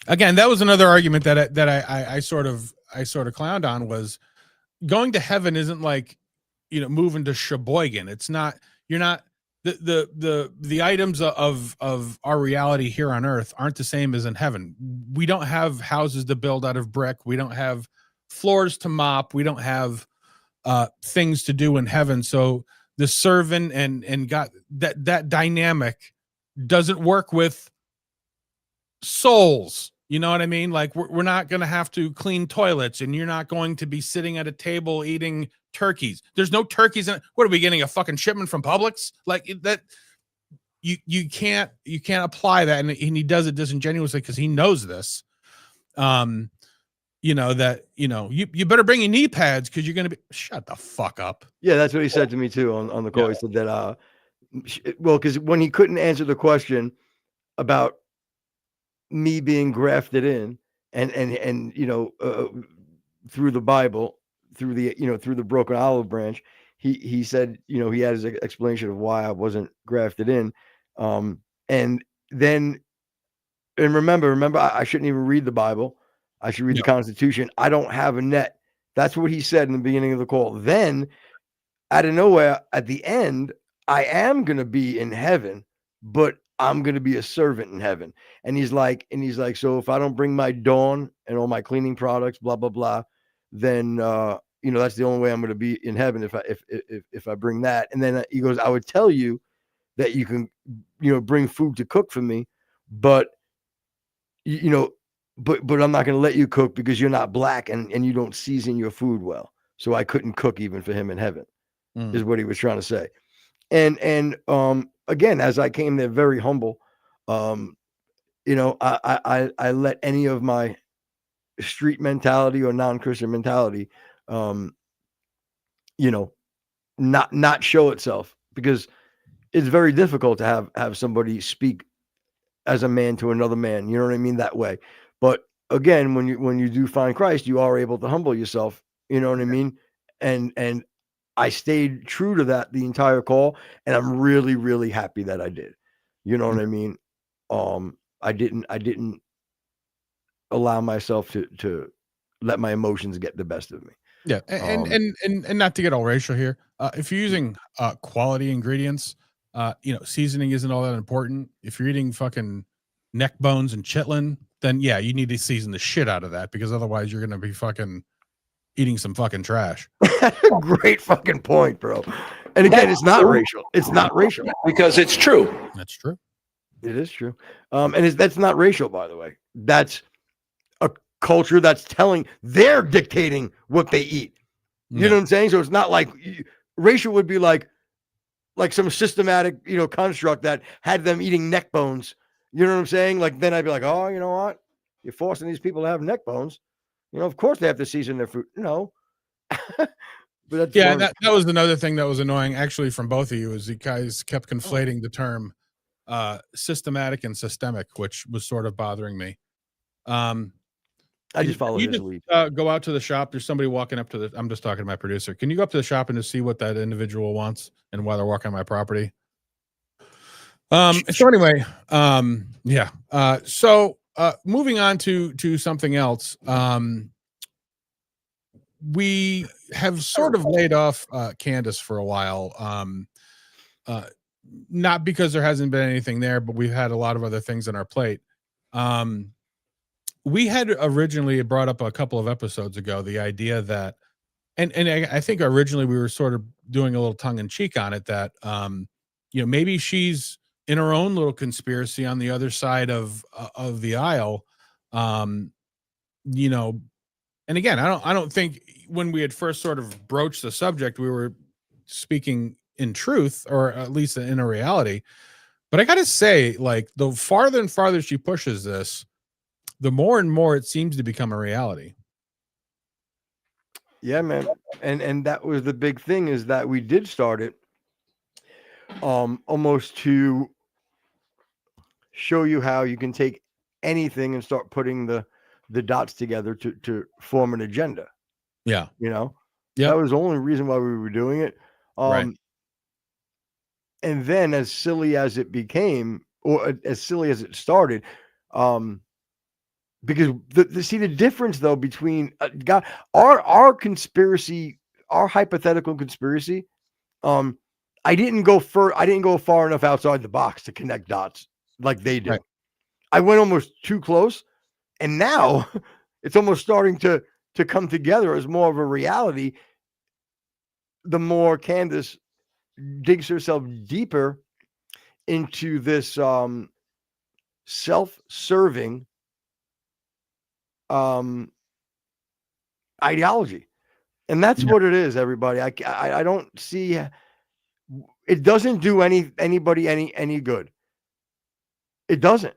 Again, that was another argument that I sort of clowned on, was going to heaven isn't like, moving to Sheboygan. It's not, you're not, the items of our reality here on earth aren't the same as in heaven. We don't have houses to build out of brick. We don't have floors to mop. We don't have things to do in heaven. So the servant and God, that dynamic doesn't work with souls. You know what I mean? Like we're not going to have to clean toilets, and you're not going to be sitting at a table eating turkeys. There's no turkeys in it. What are we getting, a fucking shipment from Publix? Like that, you can't apply that. And he does it disingenuously because he knows this. You better bring your knee pads because you're going to be, shut the fuck up. Yeah, that's what he said to me too on the call. Yeah. He said that, because when he couldn't answer the question about me being grafted in and through the Bible, through the broken olive branch, he said, he had his explanation of why I wasn't grafted in. And remember, I shouldn't even read the Bible. I should read the Constitution. I don't have a net. That's what he said in the beginning of the call. Then, out of nowhere, at the end, I am going to be in heaven, but I'm going to be a servant in heaven. And he's like, so if I don't bring my Dawn and all my cleaning products, blah, blah, blah, then, that's the only way I'm going to be in heaven if I bring that. And then he goes, I would tell you that you can, bring food to cook for me, but, but I'm not going to let you cook because you're not black and you don't season your food well. So I couldn't cook even for him in heaven, is what he was trying to say. And again, as I came there very humble, I let any of my street mentality or non-Christian mentality, not show itself, because it's very difficult to have somebody speak as a man to another man. You know what I mean? That way. But again, when you do find Christ, you are able to humble yourself. You know what I mean? And I stayed true to that the entire call, and I'm really, really happy that I did. You know what I mean? I didn't allow myself to let my emotions get the best of me. Yeah, and not to get all racial here, If you're using quality ingredients, seasoning isn't all that important. If you're eating fucking neck bones and chitlin, then yeah, you need to season the shit out of that, because otherwise you're gonna be fucking eating some fucking trash. Great fucking point, bro. And again, it's not racial. It's not racial. Because it's true. That's true. It is true. That's not racial, by the way. That's a culture that's they're dictating what they eat. You know what I'm saying? So it's not like racial would be like some systematic, construct that had them eating neck bones. You know what I'm saying? Like, then I'd be like, oh, you know what? You're forcing these people to have neck bones. Of course they have to season their food. No. But that's that was another thing that was annoying, actually, from both of you, is you guys kept conflating the term systematic and systemic, which was sort of bothering me. I just follow his lead. Go out to the shop. There's somebody walking up to I'm just talking to my producer. Can you go up to the shop and just see what that individual wants and why they're walking on my property? So anyway, moving on to something else. We have sort of laid off Candace for a while. Not because there hasn't been anything there, but we've had a lot of other things on our plate. We had originally brought up a couple of episodes ago the idea that, and I think originally we were sort of doing a little tongue in cheek on it, that maybe she's in her own little conspiracy on the other side of the aisle. And again, I don't think when we had first sort of broached the subject, we were speaking in truth, or at least in a reality. But I got to say, like, the farther and farther she pushes this, the more and more it seems to become a reality. Yeah, man. And that was the big thing, is that we did start it almost to show you how you can take anything and start putting the dots together to form an agenda. Yeah. That was the only reason why we were doing it. Right. And then, as silly as it became, or as silly as it started, because the difference though between our conspiracy, our hypothetical conspiracy, I didn't go far enough outside the box to connect dots like they do. Right. I went almost too close, and now it's almost starting to come together as more of a reality. The more Candace digs herself deeper into this self-serving ideology, and that's what it is, everybody. I don't see, it doesn't do anybody any good. It doesn't.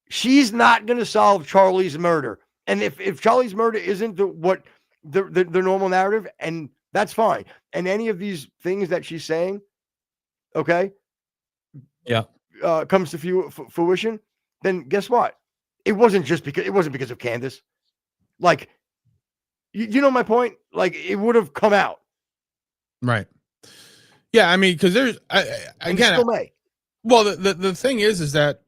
She's not going to solve Charlie's murder, and if Charlie's murder isn't the normal narrative, and that's fine, and any of these things that she's saying, okay, comes to fruition, then guess what? It wasn't because of Candace. Like, you know my point? Like, it would have come out. Right. Yeah, I mean, because there's again, well, the thing is that,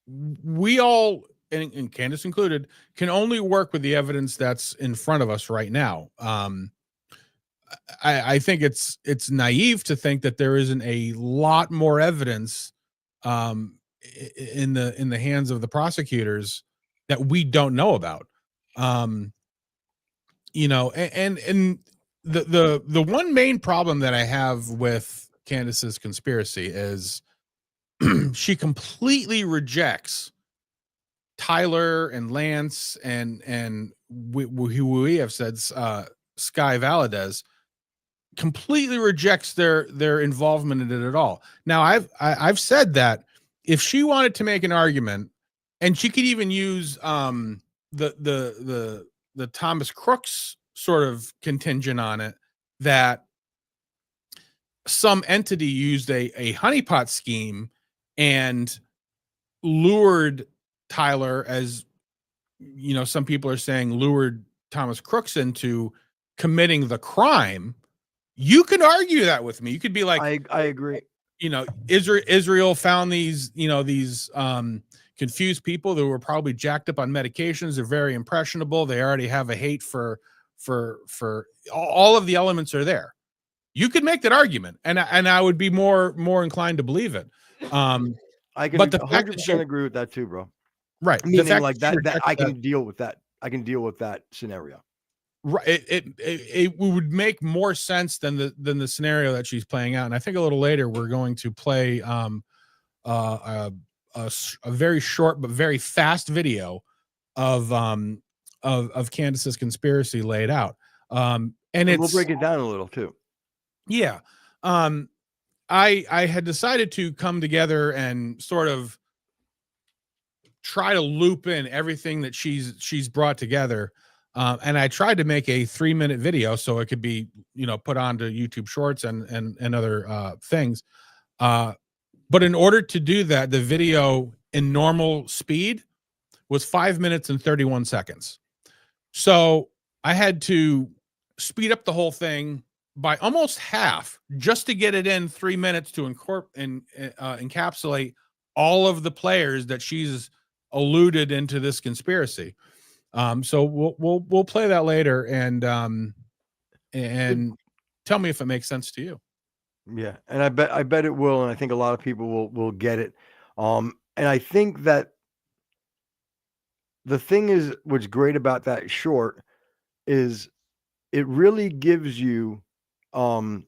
we all, and Candace included, can only work with the evidence that's in front of us right now. I think it's naive to think that there isn't a lot more evidence in the hands of the prosecutors that we don't know about. And the one main problem that I have with Candace's conspiracy is she completely rejects Tyler and Lance and who we have said Sky Valadez, completely rejects their involvement in it at all. Now, I've said that if she wanted to make an argument, and she could even use the Thomas Crooks sort of contingent on it, that some entity used a honeypot scheme and lured Tyler, as some people are saying, lured Thomas Crooks into committing the crime. You could argue that with me. You could be like, I agree. Israel found these confused people that were probably jacked up on medications. They're very impressionable. They already have a hate for all of the elements are there. You could make that argument, and I would be more inclined to believe it. I can But the fact that 100% agree with that too, bro. right, the Meaning fact like that she that I rejected can deal with that. I can deal with that scenario. right, it would make more sense than the scenario that she's playing out. And I think a little later we're going to play a very short but very fast video of Candace's conspiracy laid out. And we'll it's break it down a little too. yeah. I had decided to come together and sort of try to loop in everything that she's brought together. And I tried to make a 3-minute video so it could be, put onto YouTube Shorts and other things. But in order to do that, the video in normal speed was 5 minutes and 31 seconds. So I had to speed up the whole thing by almost half just to get it in 3 minutes to encapsulate all of the players that she's alluded into this conspiracy. So we'll play that later and tell me if it makes sense to you. Yeah, and I bet it will, and I think a lot of people will get it. And I think that the thing is, what's great about that short is it really gives you a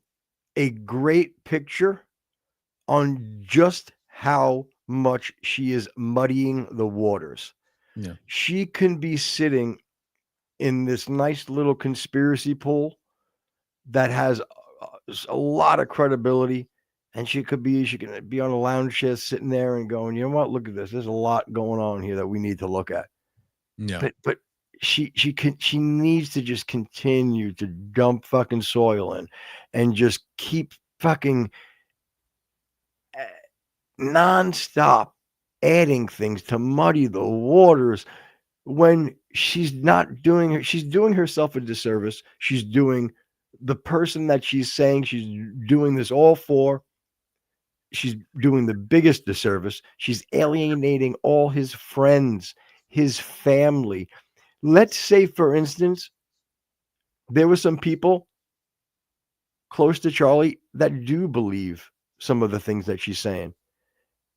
great picture on just how much she is muddying the waters. Yeah. She can be sitting in this nice little conspiracy pool that has a lot of credibility, and she can be on a lounge chair sitting there and going, you know what, look at this. There's a lot going on here that we need to look at. Yeah. But she needs to just continue to dump fucking soil in and just keep fucking nonstop adding things to muddy the waters when she's doing herself a disservice. She's doing the person that she's saying she's doing this all for. She's doing the biggest disservice. She's alienating all his friends, his family. Let's say, for instance, there were some people close to Charlie that do believe some of the things that she's saying.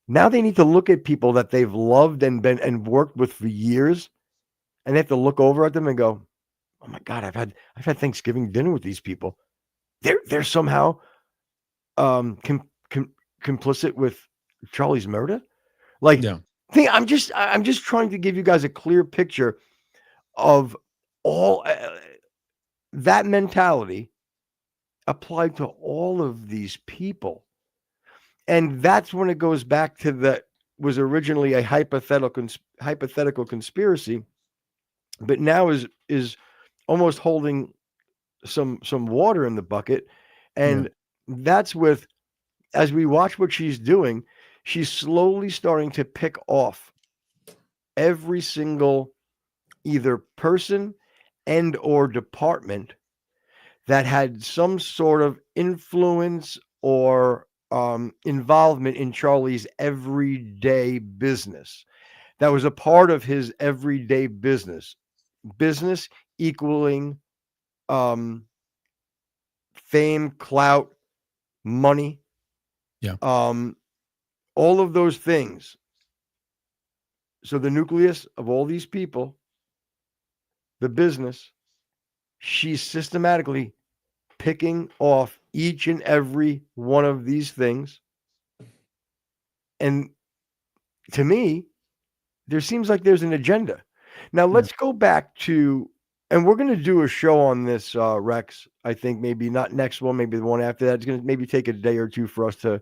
Now they need to look at people that they've loved and worked with for years, and they have to look over at them and go, "Oh my God, I've had Thanksgiving dinner with these people. They're somehow complicit with Charlie's murder." Like, Yeah. I'm just trying to give you guys a clear picture of all that mentality applied to all of these people. And that's when it goes back to that was originally a hypothetical conspiracy, but now is almost holding some water in the bucket. And that's with, as we watch what she's doing, she's slowly starting to pick off every single either person and or department that had some sort of influence or involvement in Charlie's everyday business. That was a part of his everyday business equaling fame, clout, money. Yeah. All of those things. So the nucleus of all these people, the business, she's systematically picking off each and every one of these things. And to me, there seems like there's an agenda. Now let's go back to, and we're going to do a show on this, Rex. I think maybe not next one, maybe the one after that. It's going to maybe take a day or two for us to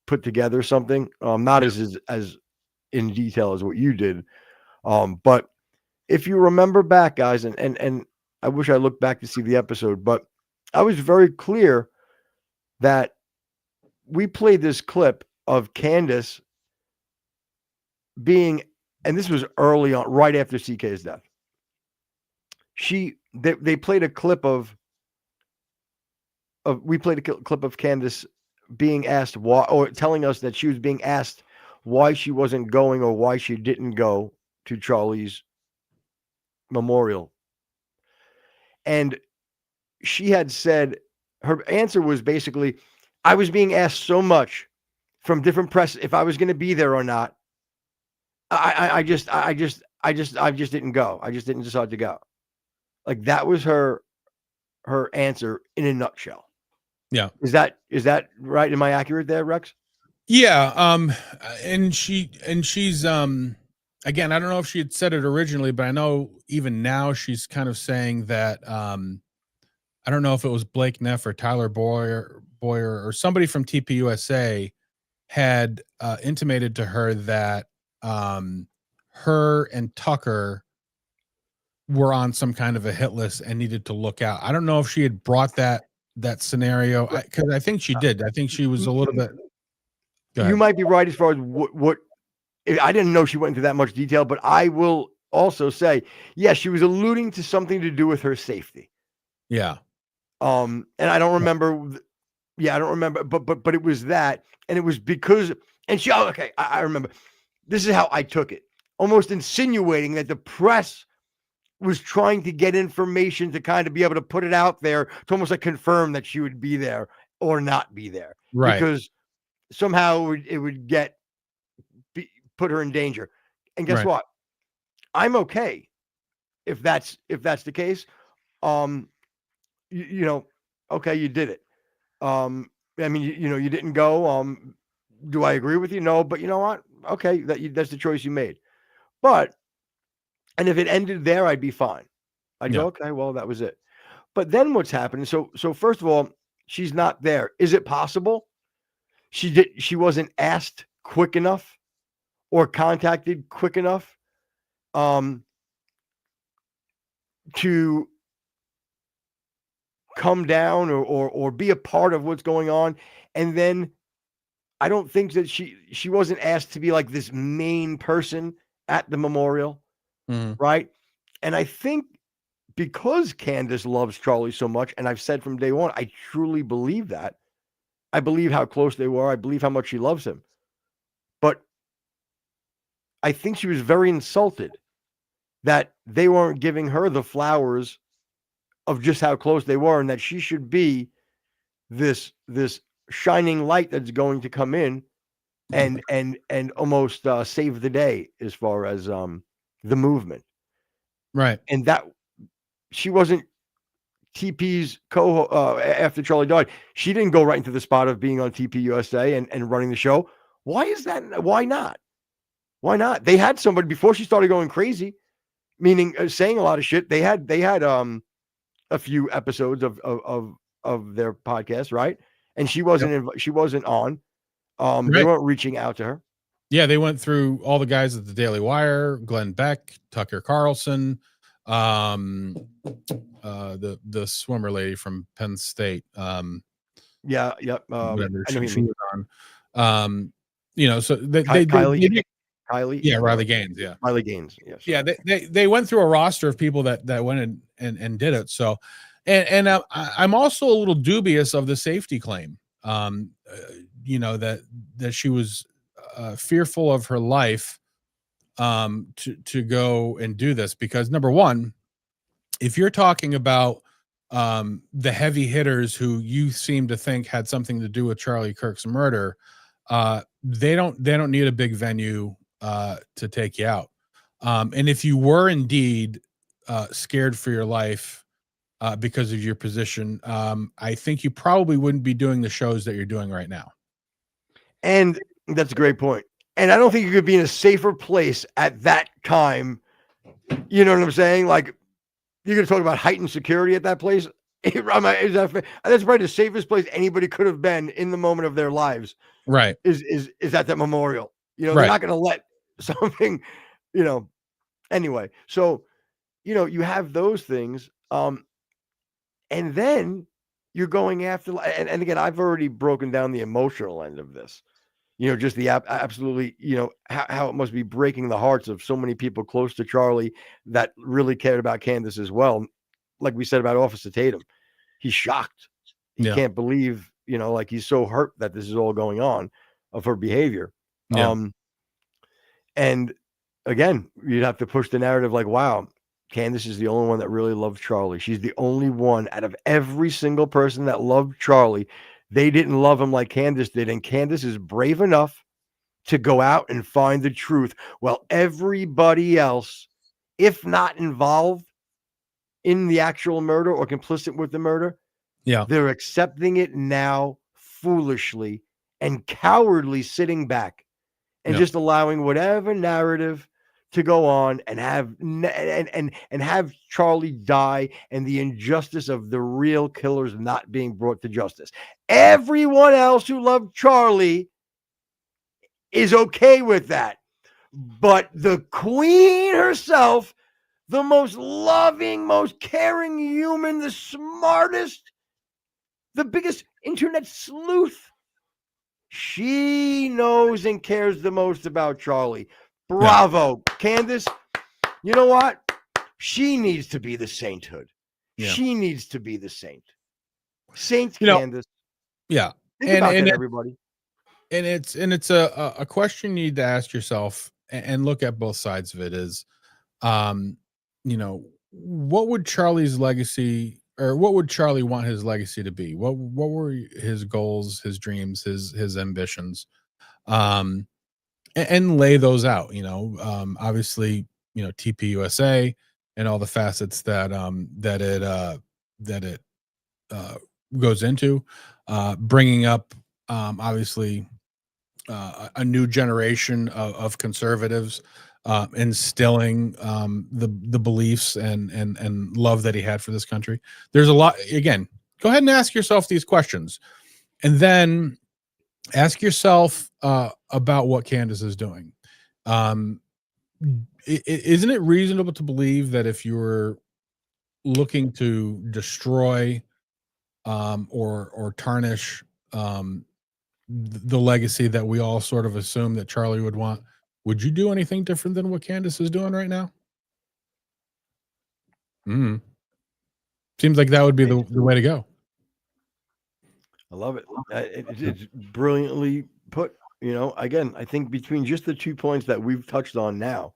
put together something. Not as in detail as what you did. But if you remember back, guys, and I wish I looked back to see the episode, but I was very clear that we played this clip of Candace being, and this was early on, right after CK's death. They played a clip of we played a clip of Candace being asked why, or telling us that she was being asked why she wasn't going or why she didn't go to Charlie's memorial. And she had said her answer was basically, I was being asked so much from different press if I was going to be there or not. I just didn't go. I just didn't decide to go. Like that was her answer in a nutshell. Yeah. Is that right? Am I accurate there, Rex? Yeah. And she's again, I don't know if she had said it originally, but I know even now she's kind of saying that I don't know if it was Blake Neff or Tyler Boyer or somebody from TPUSA had intimated to her that her and Tucker were on some kind of a hit list and needed to look out. I don't know if she had brought that scenario, because I think she did. I think she was a little bit. You might be right as far as what I didn't know she went into that much detail, but I will also say, yes, she was alluding to something to do with her safety. Yeah. And I don't remember. Yeah, I don't remember, but it was that, and it was because, and she. Oh, okay, I remember. This is how I took it, almost insinuating that the press was trying to get information to kind of be able to put it out there to almost like confirm that she would be there or not be there, Right? Because somehow it would put her in danger. And guess what? I'm okay if that's the case. You know, okay, you did it. I mean, you didn't go. Do I agree with you? No, but you know what? Okay, that's the choice you made. And if it ended there, I'd be fine. I'd go, okay, well, that was it. But then what's happening? So first of all, she's not there. Is it possible she wasn't asked quick enough or contacted quick enough to come down or be a part of what's going on? And then I don't think that she wasn't asked to be like this main person at the memorial, right? And I think because Candace loves Charlie so much, and I've said from day one, I truly believe that. I believe how close they were. I believe how much she loves him. But I think she was very insulted that they weren't giving her the flowers of just how close they were, and that she should be this shining light that's going to come in and almost save the day as far as the movement. Right. And that she wasn't TP's after Charlie died. She didn't go right into the spot of being on TP USA and running the show. Why is that? Why not? Why not? They had somebody before she started going crazy, meaning saying a lot of shit. They had a few episodes of their podcast, right? And she wasn't she wasn't on. They weren't reaching out to her. Yeah, they went through all the guys at the Daily Wire, Glenn Beck, Tucker Carlson, the swimmer lady from Penn State. Yeah, yep. Whatever I know she was on. So Kylie. Yeah, Riley Gaines. Yeah, Riley Gaines. Yes. Yeah, they went through a roster of people that went and did it. So, and I'm also a little dubious of the safety claim. That she was fearful of her life to go and do this, because number one, if you're talking about the heavy hitters who you seem to think had something to do with Charlie Kirk's murder, they don't need a big venue to take you out. And if you were indeed scared for your life because of your position, I think you probably wouldn't be doing the shows that you're doing right now. And that's a great point. And I don't think you could be in a safer place at that time. You know what I'm saying? Like, you're going to talk about heightened security at that place. That's probably the safest place anybody could have been in the moment of their lives. Right. Is at that memorial. They're not going to let something, anyway. So, you have those things. And then you're going after, and again, I've already broken down the emotional end of this. Just the absolutely, how it must be breaking the hearts of so many people close to Charlie that really cared about Candace as well. Like we said about Officer Tatum, he's shocked. He can't believe, like he's so hurt that this is all going on of her behavior. Yeah. And again, you'd have to push the narrative like, wow, Candace is the only one that really loved Charlie. She's the only one out of every single person that loved Charlie. They didn't love him like Candace did. And Candace is brave enough to go out and find the truth. While everybody else, if not involved in the actual murder or complicit with the murder, they're accepting it now foolishly and cowardly, sitting back and just allowing whatever narrative to go on and have Charlie die and the injustice of the real killers not being brought to justice. Everyone else who loved Charlie is okay with that. But the queen herself, the most loving, most caring human, the smartest, the biggest internet sleuth, she knows and cares the most about Charlie. Bravo, Candace. You know what? She needs to be the sainthood. She needs to be the saint. Saint Candace. Yeah. Think about that, everybody. And it's a question you need to ask yourself and look at both sides of it is, what would Charlie's legacy, or what would Charlie want his legacy to be? What were his goals, his dreams, his ambitions? And lay those out, obviously, TPUSA and all the facets that it goes into, bringing up, obviously, a new generation of conservatives, instilling the beliefs and love that he had for this country. There's a lot. Again, go ahead and ask yourself these questions, and then ask yourself about what Candace is doing. Isn't it reasonable to believe that if you're looking to destroy or tarnish the legacy that we all sort of assume that Charlie would want, would you do anything different than what Candace is doing right now? Seems like that would be the way to go. I love it. It's brilliantly put. Again, I think between just the 2 points that we've touched on now,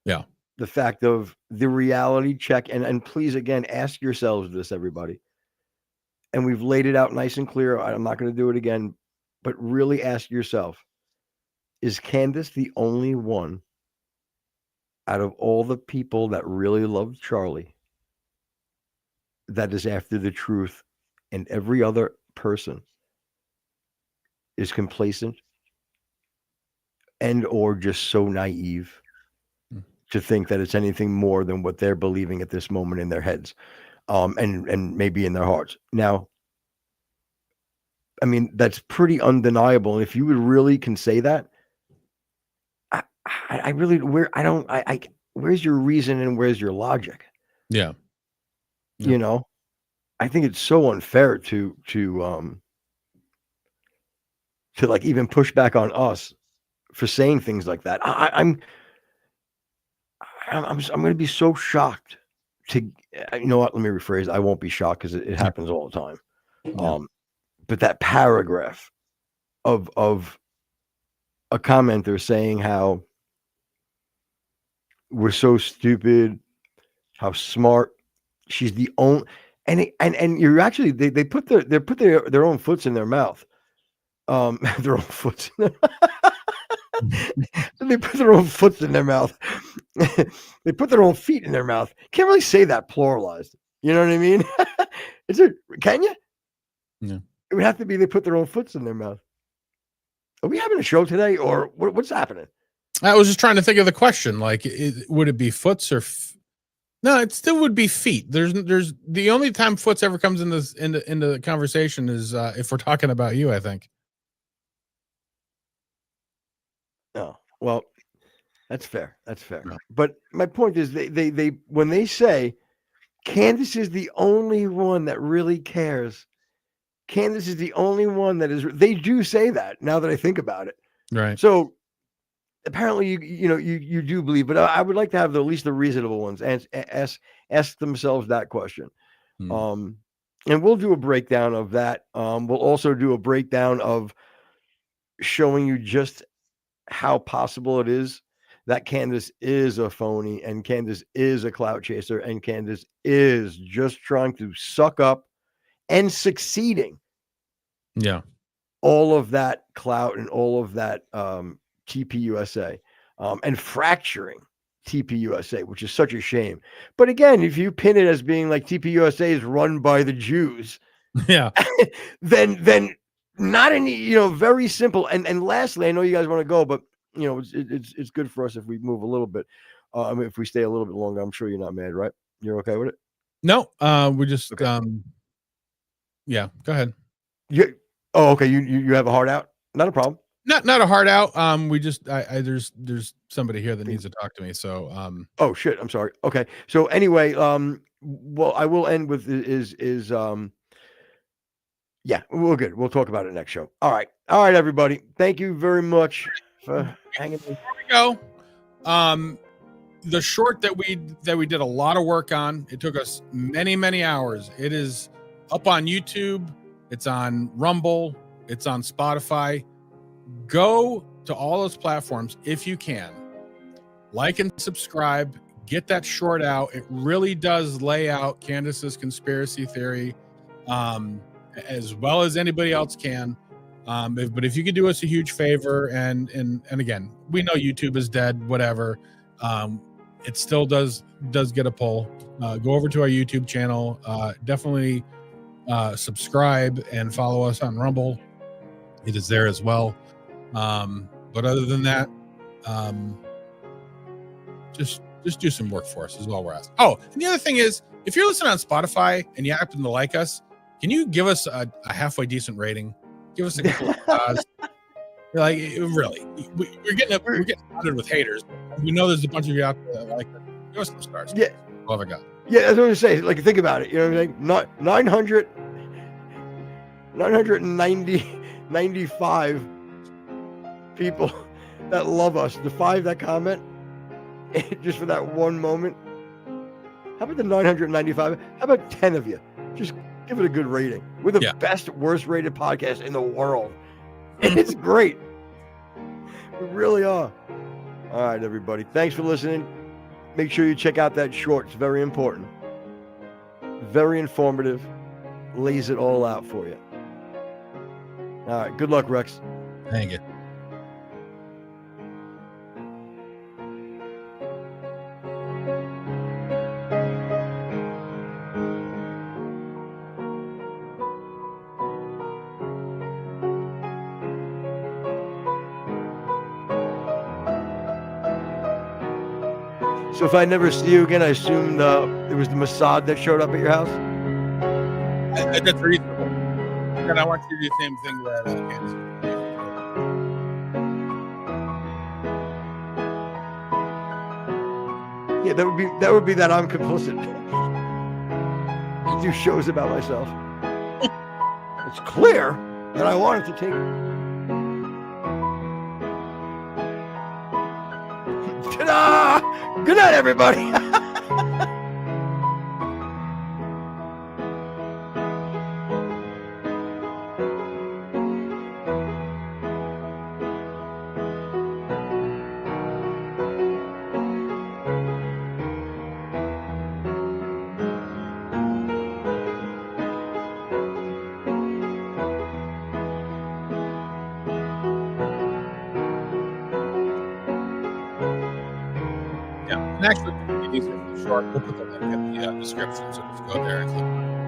the fact of the reality check, and please, again, ask yourselves this, everybody. And we've laid it out nice and clear. I'm not going to do it again, but really ask yourself, is Candace the only one out of all the people that really loved Charlie that is after the truth, and every other person is complacent and or just so naive to think that it's anything more than what they're believing at this moment in their heads, and maybe in their hearts? Now, I mean, that's pretty undeniable. And if you would really can say that, I really, where's your reason and where's your logic? Yeah. I think it's so unfair to like even push back on us for saying things like that. I'm going to be so shocked to, you know what? Let me rephrase. I won't be shocked because it happens all the time. Yeah. But that paragraph of a commenter saying how we're so stupid, how smart, she's the only, and you're actually, they put their own foots in their mouth. Their own foots. They put their own foots in their mouth. They put their own feet in their mouth. Can't really say that pluralized. You know what I mean? Can you? Yeah. It would have to be they put their own foots in their mouth. Are we having a show today, or what's happening? I was just trying to think of the question. Like, would it be foots or? No, it still would be feet. There's the only time foots ever comes into the conversation is if we're talking about you, I think. Oh, well, that's fair. That's fair. No. But my point is, they when they say Candace is the only one that really cares, Candace is the only one that is. They do say that now that I think about it. Right. So apparently, you do believe, but I would like to have at least the reasonable ones and ask themselves that question. And we'll do a breakdown of that. We'll also do a breakdown of showing you just how possible it is that Candace is a phony and Candace is a clout chaser and Candace is just trying to suck up and succeeding Yeah. all of that clout and all of that TPUSA and fracturing TPUSA, which is such a shame. But again, if you pin it as being like TPUSA is run by the Jews, Yeah. then not any, very simple. And lastly, I know you guys want to go, but it's good for us if we move a little bit. I mean, if we stay a little bit longer, I'm sure you're not mad, right? You're okay with it? No, we just Okay. Yeah, go ahead. Okay. You have a heart out? Not a problem. Not a hard out. We just there's somebody here that needs to talk to me. So Oh shit, I'm sorry. Okay. So anyway, well, I will end with yeah, we're good. We'll talk about it next show. All right, everybody. Thank you very much for hanging. Here we go. The short that we did a lot of work on. It took us many hours. It is up on YouTube. It's on Rumble. It's on Spotify. Go to all those platforms if you can. Like and subscribe. Get that short out. It really does lay out Candace's conspiracy theory, as well as anybody else can. But if you could do us a huge favor, and again, we know YouTube is dead. Whatever. It still does get a pull. Go over to our YouTube channel. Definitely subscribe and follow us on Rumble. It is there as well. But other than that, just do some work for us is all we're asking. Oh, and the other thing is, if you're listening on Spotify and you happen to like us, can you give us a halfway decent rating? Give us a couple of stars. Like, really, we're getting flooded with haters. We know there's a bunch of you out there that like us. Give us some stars. Yeah. All I got. Yeah, that's what I say. Like, think about it. You know what I'm saying? 995 people that love us. The 5 that comment just for that one moment. How about the 995? How about 10 of you? Just give it a good rating. We're the best, worst rated podcast in the world. It's great. We really are. All right, everybody. Thanks for listening. Make sure you check out that short. It's very important. Very informative. Lays it all out for you. All right. Good luck, Rex. Thank you. So if I never see you again, I assume it was the Mossad that showed up at your house? That's reasonable. And I want you to do the same thing that Candace. Yeah, that would be that I'm complicit. I do shows about myself. It's clear that I wanted to take it. Ta-da! Good night, everybody. And actually, these are short. We'll put the link in the description, so just go there and click on it.